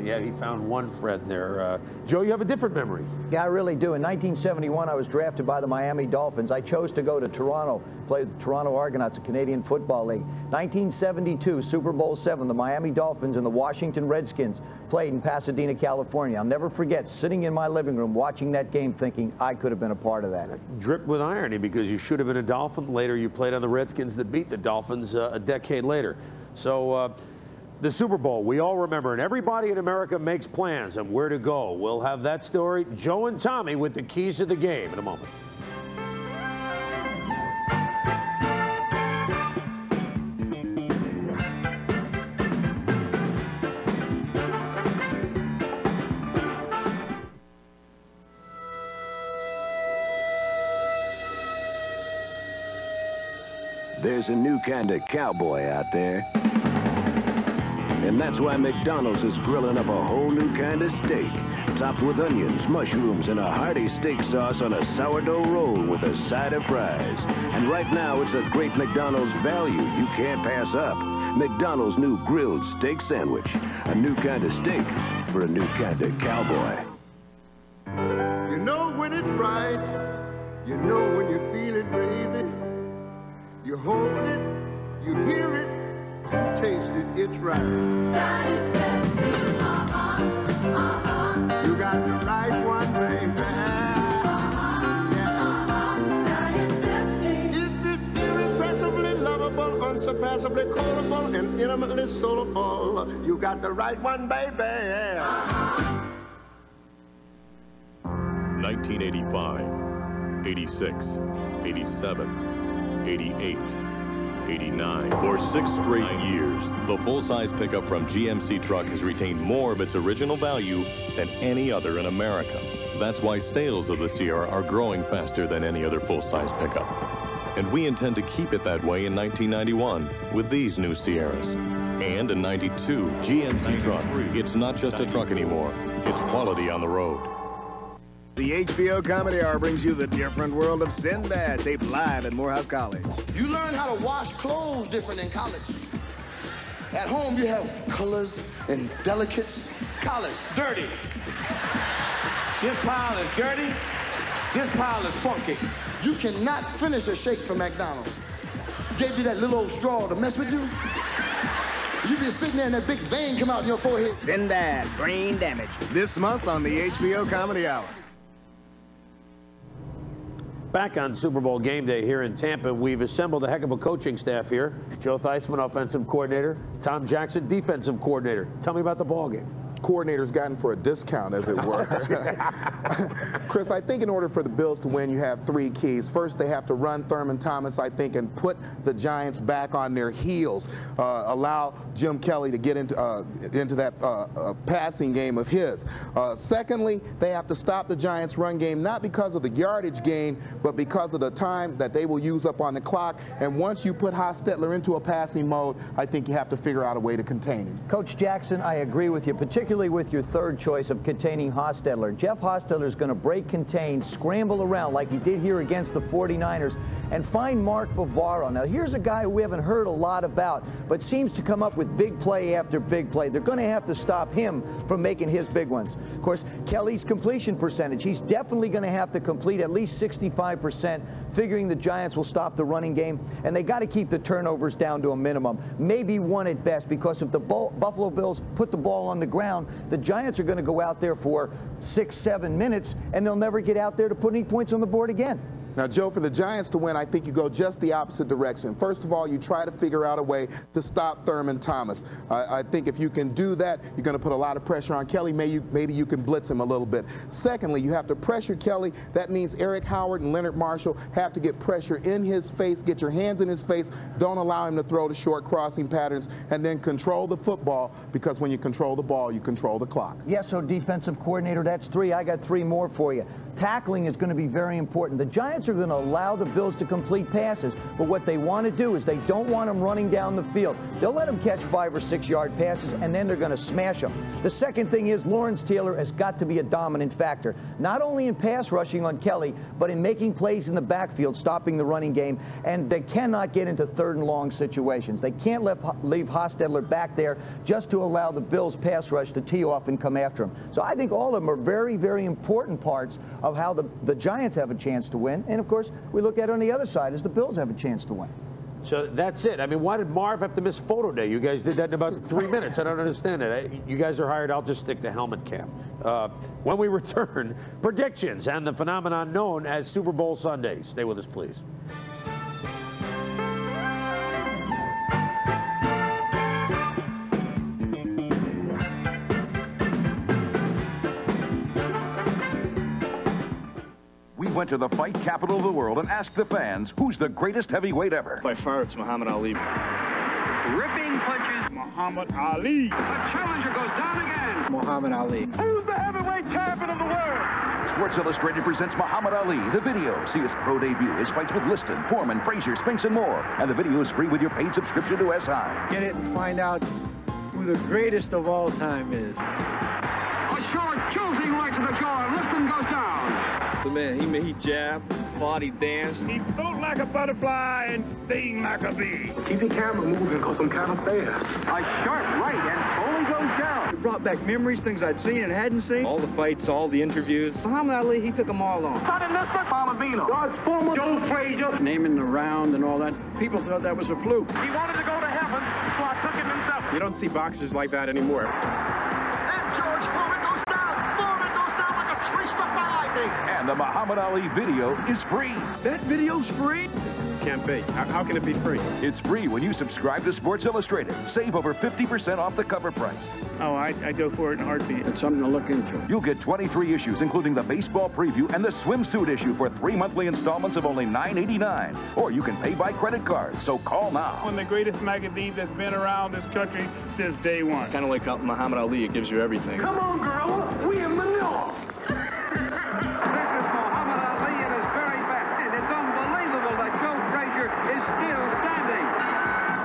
Yeah, he found one Fred there. Joe, you have a different memory. Yeah, I really do. In 1971, I was drafted by the Miami Dolphins. I chose to go to Toronto, play with the Toronto Argonauts, a Canadian Football League. 1972, Super Bowl VII, the Miami Dolphins and the Washington Redskins played in Pasadena, California. I'll never forget sitting in my living room watching that game thinking I could have been a part of that. Dripped with irony because you should have been a Dolphin. Later, you played on the Redskins that beat the Dolphins a decade later. So, the Super Bowl, we all remember, and everybody in America makes plans on where to go. We'll have that story. Joe and Tommy with the keys to the game in a moment. there's a new kind of cowboy out there. And that's why McDonald's is grilling up a whole new kind of steak, topped with onions, mushrooms, and a hearty steak sauce on a sourdough roll with a side of fries. And right now, it's a great McDonald's value you can't pass up. McDonald's new grilled steak sandwich. A new kind of steak for a new kind of cowboy. You know when it's right. You know when you feel it, baby. You hold it, you hear it, you taste it, it's right. You got the right one, baby. It's this irrepressibly lovable, unsurpassably quotable, and intimately soulful. You got the right one, baby. 1985, 86, 87, 88, 89. For 6 straight years, the full-size pickup from GMC Truck has retained more of its original value than any other in America. That's why sales of the Sierra are growing faster than any other full-size pickup. And we intend to keep it that way in 1991 with these new Sierras. And in 92, GMC Truck. It's not just a truck anymore. It's quality on the road. The HBO Comedy Hour brings you the different world of Sinbad, taped live at Morehouse College. You learn how to wash clothes different in college. At home, you have colors and delicates. College, dirty. This pile is dirty. This pile is funky. You cannot finish a shake from McDonald's. Gave you that little old straw to mess with you. You be sitting there and that big vein come out in your forehead. Sinbad, brain damage. This month on the HBO Comedy Hour. Back on Super Bowl game day here in Tampa, we've assembled a heck of a coaching staff here. Joe Theismann, offensive coordinator. Tom Jackson, defensive coordinator. Tell me about the ball game. Coordinator's gotten for a discount, as it were. Chris, I think in order for the Bills to win, you have 3 keys. First, they have to run Thurman Thomas, I think, and put the Giants back on their heels. Allow Jim Kelly to get into that passing game of his. Secondly, they have to stop the Giants' run game, not because of the yardage gain, but because of the time that they will use up on the clock. And once you put Hostetler into a passing mode, I think you have to figure out a way to contain him. Coach Jackson, I agree with you, particularly with your third choice of containing Hostetler. Jeff Hostetler is going to break, contain, scramble around like he did here against the 49ers and find Mark Bavaro. Now, here's a guy we haven't heard a lot about, but seems to come up with big play after big play. They're going to have to stop him from making his big ones. Of course, Kelly's completion percentage, he's definitely going to have to complete at least 65%, figuring the Giants will stop the running game, and they got to keep the turnovers down to a minimum, maybe 1 at best, because if the Buffalo Bills put the ball on the ground, the Giants are going to go out there for 6-7 minutes, and they'll never get out there to put any points on the board again. Now, Joe, for the Giants to win, I think you go just the opposite direction. First of all, you try to figure out a way to stop Thurman Thomas. I think if you can do that, you're going to put a lot of pressure on Kelly. Maybe you can blitz him a little bit. Secondly, you have to pressure Kelly. That means Eric Howard and Leonard Marshall have to get pressure in his face, get your hands in his face. Don't allow him to throw the short crossing patterns, and then control the football, because when you control the ball, you control the clock. Yeah, so defensive coordinator, that's 3. I got 3 more for you. Tackling is going to be very important. The Giants are going to allow the Bills to complete passes, but what they want to do is they don't want them running down the field. They'll let them catch 5 or 6 yard passes, and then they're going to smash them. The second thing is Lawrence Taylor has got to be a dominant factor, not only in pass rushing on Kelly, but in making plays in the backfield, stopping the running game, and they cannot get into 3rd and long situations. They can't leave Hostetler back there just to allow the Bills pass rush to tee off and come after him. So I think all of them are very, very important parts of how the Giants have a chance to win. And, of course, we look at it on the other side as the Bills have a chance to win. So that's it. I mean, why did Marv have to miss photo day? You guys did that in about 3 minutes. I don't understand it. You guys are hired. I'll just stick to helmet cap. When we return, predictions and the phenomenon known as Super Bowl Sunday. Stay with us, please. Went to the fight capital of the world and asked the fans, who's the greatest heavyweight ever? By far, it's Muhammad Ali. Ripping punches. Muhammad Ali. The challenger goes down again. Muhammad Ali. Who's the heavyweight champion of the world? Sports Illustrated presents Muhammad Ali, the video. See his pro debut, his fights with Liston, Foreman, Frazier, Spinks, and more. And the video is free with your paid subscription to SI. Get it and find out who the greatest of all time is. A short, choosing right to the jaw. Liston goes down. The man, he jabbed, fought, he danced. He float like a butterfly and sting like a bee. Keep your camera moving because I'm kind of fast. A sharp right and only goes down. It brought back memories, things I'd seen and hadn't seen. All the fights, all the interviews. Muhammad Ali, he took them all on. Not in this Malavino. God's former Joe Frazier. Naming the round and all that, people thought that was a fluke. He wanted to go to heaven, so I took him himself. You don't see boxers like that anymore. And George Foreman goes down. Foreman goes down like a tree struck by lightning. And the Muhammad Ali video is free. That video's free? Can't be. How can it be free? It's free when you subscribe to Sports Illustrated. Save over 50% off the cover price. Oh, I'd go for it in a heartbeat. It's something to look into. You'll get 23 issues, including the baseball preview and the swimsuit issue for 3 monthly installments of only $9.89. Or you can pay by credit card, so call now. One of the greatest magazines that's been around this country since day one. Kind of like Muhammad Ali, it gives you everything. Come on, girl. We in Manila.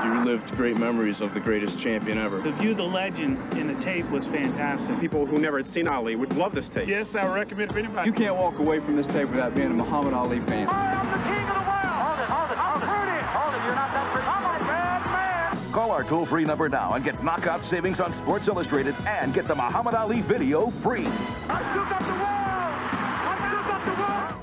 You lived great memories of the greatest champion ever. To view the legend in the tape was fantastic. People who never had seen Ali would love this tape. Yes, I recommend it for anybody. You can't walk away from this tape without being a Muhammad Ali fan. I'm the king of the world. Hold it. I've heard it. Hold it. You're not that pretty. I'm a bad man. Call our toll-free number now and get knockout savings on Sports Illustrated and get the Muhammad Ali video free. I shook up the world. I shook up the world.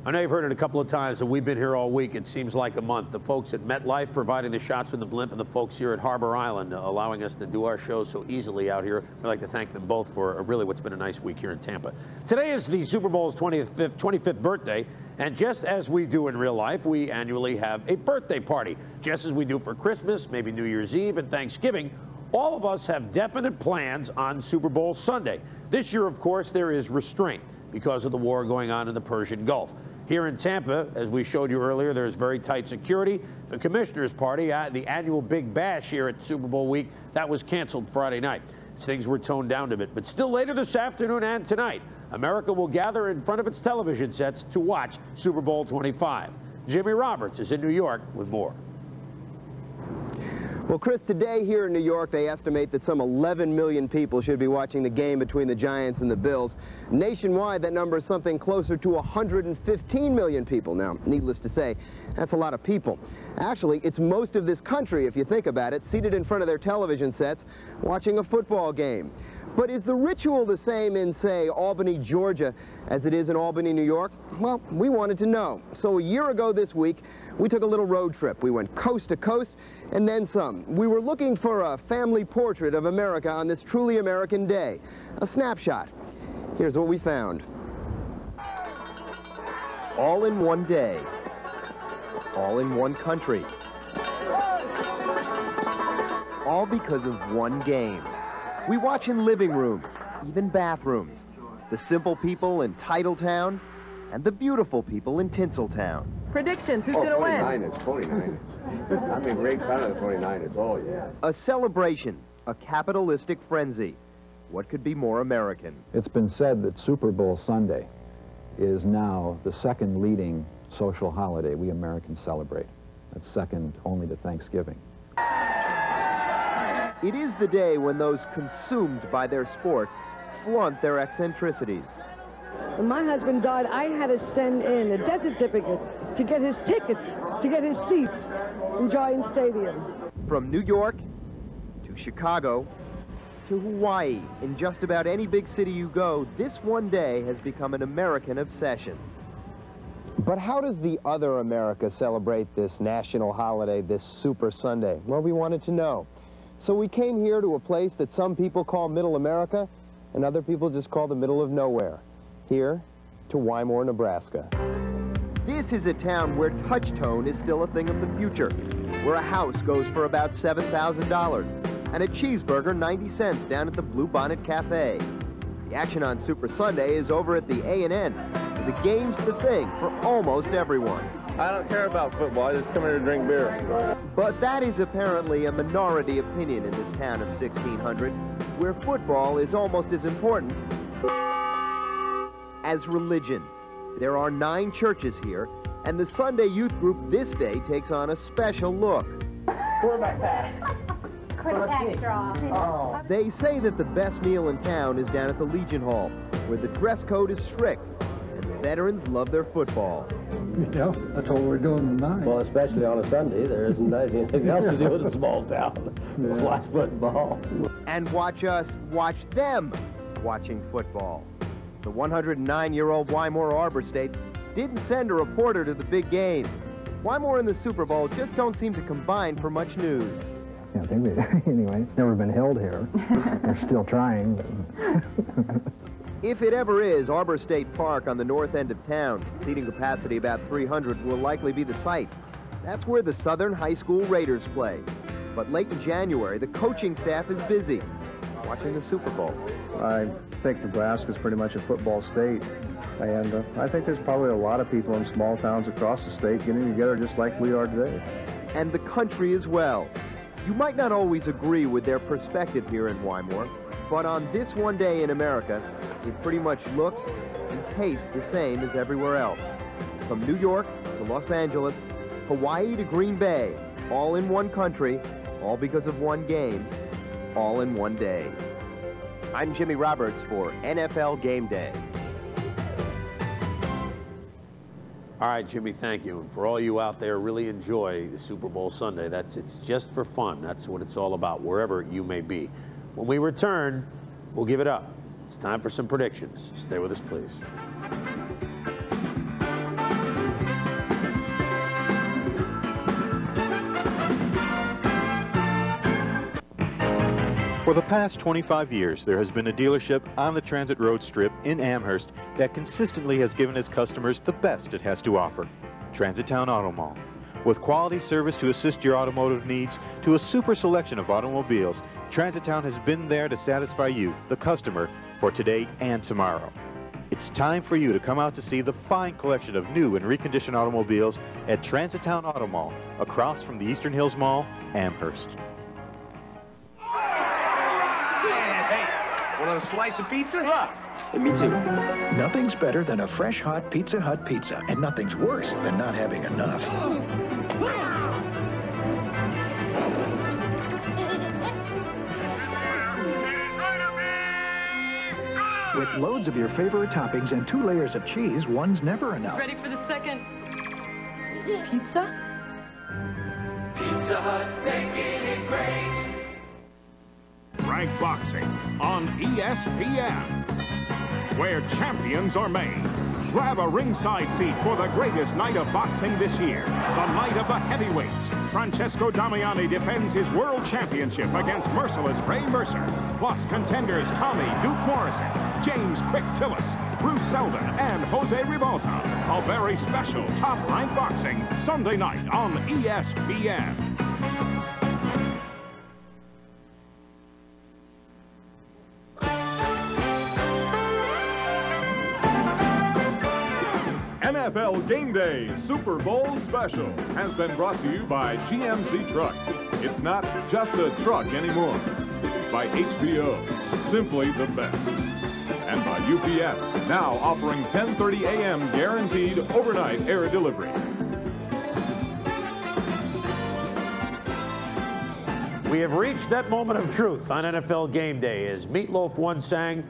I know you've heard it a couple of times, and we've been here all week. It seems like a month. The folks at MetLife providing the shots from the blimp, and the folks here at Harbor Island allowing us to do our show so easily out here. We'd like to thank them both for really what's been a nice week here in Tampa. Today is the Super Bowl's 25th birthday, and just as we do in real life, we annually have a birthday party. Just as we do for Christmas, maybe New Year's Eve, and Thanksgiving, all of us have definite plans on Super Bowl Sunday. This year, of course, there is restraint because of the war going on in the Persian Gulf. Here in Tampa, as we showed you earlier, there's very tight security. The Commissioner's Party, the annual Big Bash here at Super Bowl week, that was canceled Friday night. Things were toned down a bit. But still later this afternoon and tonight, America will gather in front of its television sets to watch Super Bowl 25. Jimmy Roberts is in New York with more. Well, Chris, today here in New York, they estimate that some 11 million people should be watching the game between the Giants and the Bills. Nationwide, that number is something closer to 115 million people. Now, needless to say, that's a lot of people. Actually, it's most of this country, if you think about it, seated in front of their television sets, watching a football game. But is the ritual the same in, say, Albany, Georgia, as it is in Albany, New York? Well, we wanted to know. So a year ago this week, we took a little road trip. We went coast to coast and then some. We were looking for a family portrait of America on this truly American day. A snapshot. Here's what we found. All in one day. All in one country. All because of one game. We watch in living rooms, even bathrooms. The simple people in Titletown and the beautiful people in Tinseltown. Predictions, who's going to win? 49ers. I'm in great fan of the 49ers, oh yeah. A celebration, a capitalistic frenzy. What could be more American? It's been said that Super Bowl Sunday is now the second leading social holiday we Americans celebrate. That's second only to Thanksgiving. It is the day when those consumed by their sport flaunt their eccentricities. When my husband died, I had to send in a death certificate to get his tickets, to get his seats in Giant Stadium. From New York to Chicago to Hawaii, in just about any big city you go, this one day has become an American obsession. But how does the other America celebrate this national holiday, this Super Sunday? Well, we wanted to know. So we came here to a place that some people call Middle America and other people just call the middle of nowhere. Here to Wymore, Nebraska. This is a town where touch tone is still a thing of the future, where a house goes for about $7,000 and a cheeseburger 90 cents down at the Blue Bonnet Cafe. The action on Super Sunday is over at the A&N. The game's the thing for almost everyone. I don't care about football. I just come here to drink beer. But that is apparently a minority opinion in this town of 1600, where football is almost as important as religion. There are 9 churches here, and the Sunday youth group this day takes on a special look. Quarterback pass. Quarterback draw. Oh. They say that the best meal in town is down at the Legion Hall, where the dress code is strict, and the veterans love their football. Yeah, that's what we're doing tonight. Well, especially on a Sunday, there isn't anything else to do in a small town. Yeah. Watch football. And watch us watch them watching football. The 109-year-old Wymore Arbor State didn't send a reporter to the big game. Wymore and the Super Bowl just don't seem to combine for much news. Yeah, I think anyway, it's never been held here. They're still trying. If it ever is, Arbor State Park on the north end of town, seating capacity about 300, will likely be the site. That's where the Southern High School Raiders play. But late in January, the coaching staff is busy watching the Super Bowl. I think Nebraska's pretty much a football state, and I think there's probably a lot of people in small towns across the state getting together just like we are today. And the country as well. You might not always agree with their perspective here in Wymore, but on this one day in America, it pretty much looks and tastes the same as everywhere else. From New York to Los Angeles, Hawaii to Green Bay, all in one country, all because of one game, all in one day. I'm Jimmy Roberts for NFL Game Day. All right, Jimmy, thank you. And for all you out there, really enjoy the Super Bowl Sunday. It's just for fun. That's what it's all about, wherever you may be. When we return, we'll give it up. It's time for some predictions. Stay with us, please. For the past 25 years, there has been a dealership on the Transit Road Strip in Amherst that consistently has given its customers the best it has to offer. Transit Town Auto Mall. With quality service to assist your automotive needs to a super selection of automobiles, Transit Town has been there to satisfy you, the customer, for today and tomorrow. It's time for you to come out to see the fine collection of new and reconditioned automobiles at Transit Town Auto Mall, across from the Eastern Hills Mall, Amherst. Want a slice of pizza? Me too. Nothing's better than a fresh, hot Pizza Hut pizza, and nothing's worse than not having enough. With loads of your favorite toppings and 2 layers of cheese, one's never enough. Ready for the second pizza? Pizza Hut, making it great. Rank Boxing on ESPN, where champions are made. Grab a ringside seat for the greatest night of boxing this year, the night of the heavyweights. Francesco Damiani defends his world championship against merciless Ray Mercer, plus contenders Tommy Duke Morrison, James Quick Tillis, Bruce Seldon, and Jose Ribalta. A very special Top Rank Boxing Sunday night on ESPN. NFL Game Day Super Bowl Special has been brought to you by GMC Truck. It's not just a truck anymore. By HBO, simply the best. And by UPS, now offering 10:30 a.m. guaranteed overnight air delivery. We have reached that moment of truth on NFL Game Day as Meatloaf once sang,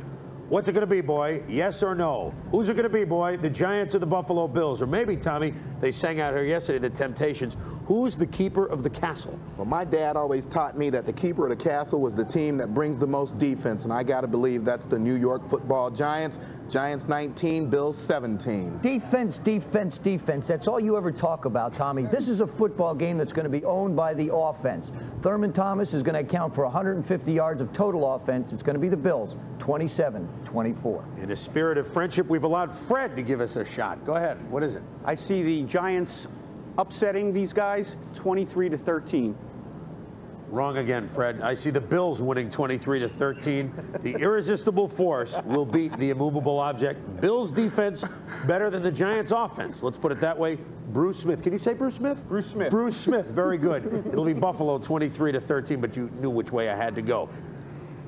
"What's it going to be, boy? Yes or no?" Who's it going to be, boy? The Giants or the Buffalo Bills? Or maybe, Tommy, they sang out here yesterday, the Temptations. Who's the keeper of the castle? Well, my dad always taught me that the keeper of the castle was the team that brings the most defense, and I got to believe that's the New York Football Giants. Giants 19, Bills 17. Defense, defense, defense. That's all you ever talk about, Tommy. This is a football game that's going to be owned by the offense. Thurman Thomas is going to account for 150 yards of total offense. It's going to be the Bills, 27-24. In a spirit of friendship, we've allowed Fred to give us a shot. Go ahead. What is it? I see the Giants upsetting these guys 23-13. Wrong again, Fred. I see the Bills winning 23-13. The irresistible force will beat the immovable object. Bills defense better than the Giants offense. Let's put it that way. Bruce Smith. Can you say Bruce Smith? Bruce Smith. Bruce Smith. Very good. It'll be Buffalo 23-13, but you knew which way I had to go.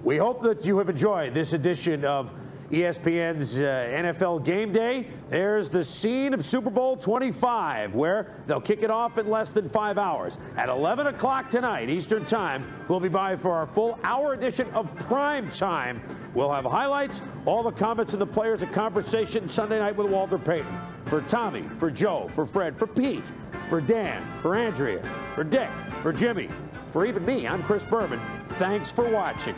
We hope that you have enjoyed this edition of ESPN's NFL Game Day. There's the scene of Super Bowl 25, where they'll kick it off in less than 5 hours. At 11 o'clock tonight, Eastern Time, we'll be by for our full hour edition of Prime Time. We'll have highlights, all the comments of the players, a conversation Sunday night with Walter Payton. For Tommy, for Joe, for Fred, for Pete, for Dan, for Andrea, for Dick, for Jimmy, for even me, I'm Chris Berman. Thanks for watching.